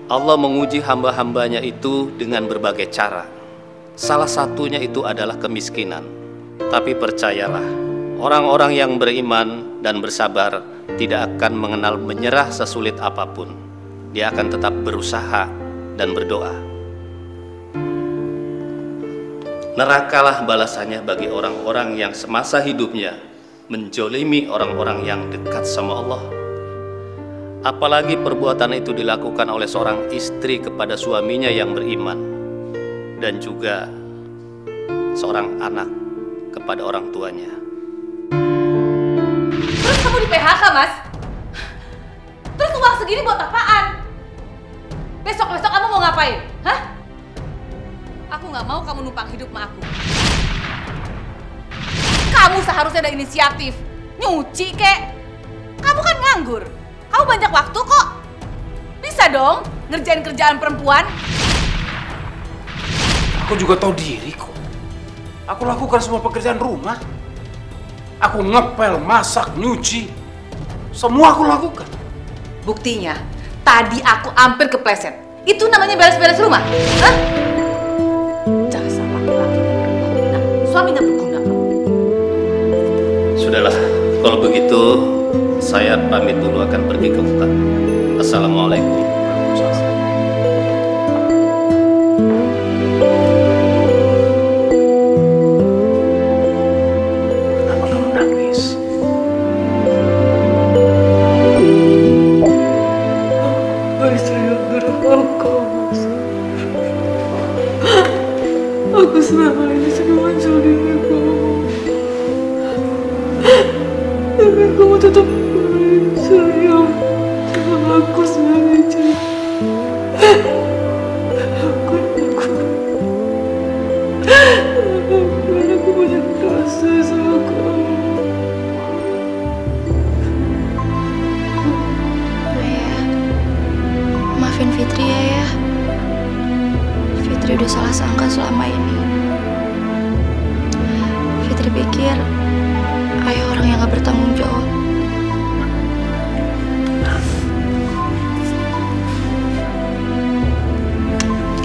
Allah menguji hamba-hambanya itu dengan berbagai cara. Salah satunya itu adalah kemiskinan. Tapi percayalah, orang-orang yang beriman dan bersabar tidak akan mengenal menyerah sesulit apapun. Dia akan tetap berusaha dan berdoa. nerakalah balasannya bagi orang-orang yang semasa hidupnya menjolimi orang-orang yang dekat sama Allah. Apalagi perbuatan itu dilakukan oleh seorang istri kepada suaminya yang beriman, dan juga seorang anak kepada orang tuanya. Terus kamu di PHK, Mas? Terus uang segini buat apaan? Besok-besok kamu mau ngapain? Hah? Aku nggak mau kamu numpang hidup sama aku. Kamu seharusnya ada inisiatif. Nyuci, kek. Kamu kan nganggur. Kamu banyak waktu kok. Bisa dong ngerjain kerjaan perempuan. Aku juga tahu diri kok. Aku lakukan semua pekerjaan rumah. Aku ngepel, masak, nyuci. Semua aku lakukan. Buktinya, tadi aku hampir kepleset. Itu namanya beres-beres rumah. Hah? Dasar laki-laki berguna. Suaminya berguna. Sudahlah, kalau begitu saya pamit dulu akan pergi ke hutan. Assalamualaikum. Kenapa kamu nangis? Istri yang durhaka, Mas. Aku selama ini sudah menjalani kamu. Tapi kamu tetap sayang sama aku sebagai istri. Aku banyak dosa sama kamu. Maafin Fitri ya. Fitri udah salah sangka selama ini. Fitri pikir ayah orang yang gak bertanggung jawab.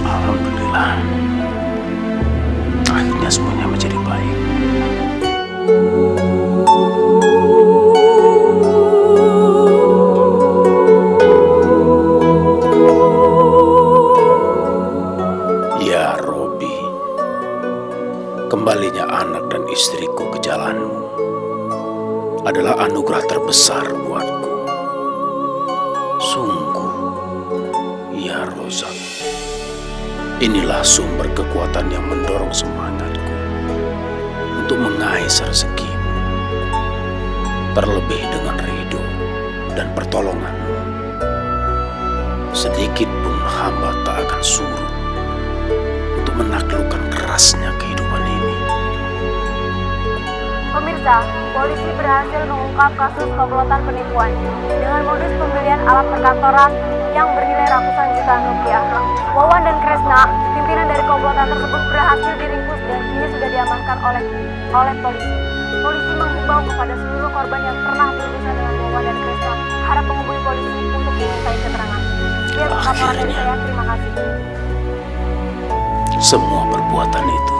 Alhamdulillah. Akhirnya semuanya menjadi baik. Ya Robi, kembalinya anak dan istriku ke jalanmu adalah anugerah terbesar buatku. Sungguh, ya Rozak, inilah sumber kekuatan yang mendorong semangatku untuk mengais rezekimu. Terlebih dengan ridho dan pertolonganmu, sedikit pun hamba tak akan surut untuk menaklukkan kerasnya kehidupan ini. Pemirsa, polisi berhasil mengungkap kasus komplotan penipuan dengan modus pembelian alat perkantoran yang bernilai ratusan jutaan rupiah. Wawan dan Kresna, pimpinan dari komplotan tersebut berhasil diringkus dan kini sudah diamankan oleh polisi. Polisi menghimbau kepada seluruh korban yang pernah berurusan dengan Wawan dan Kresna harap menghubungi polisi untuk dimintai keterangan. Sekian laporan dari saya, terima kasih. Semua perbuatan itu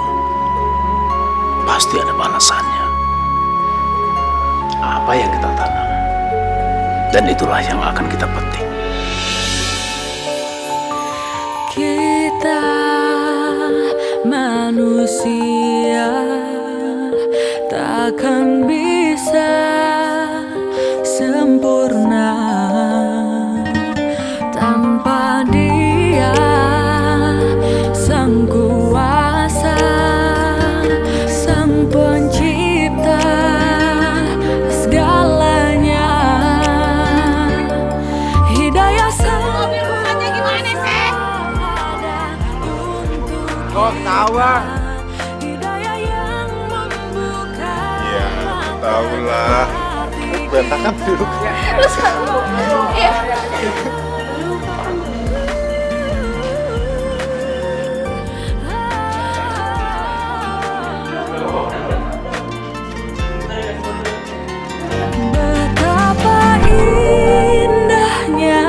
pasti ada balasannya. Apa yang kita tanam, dan itulah yang akan kita petik. Kita manusia takkan bisa sempurna tanpa Dia Sang Kuasa, Sang Pencipta segalanya. Hidayah Sang gimana sih? Kok ketawa? Iya, tahu lah. Berantakan duduknya. Iya. Betapa indahnya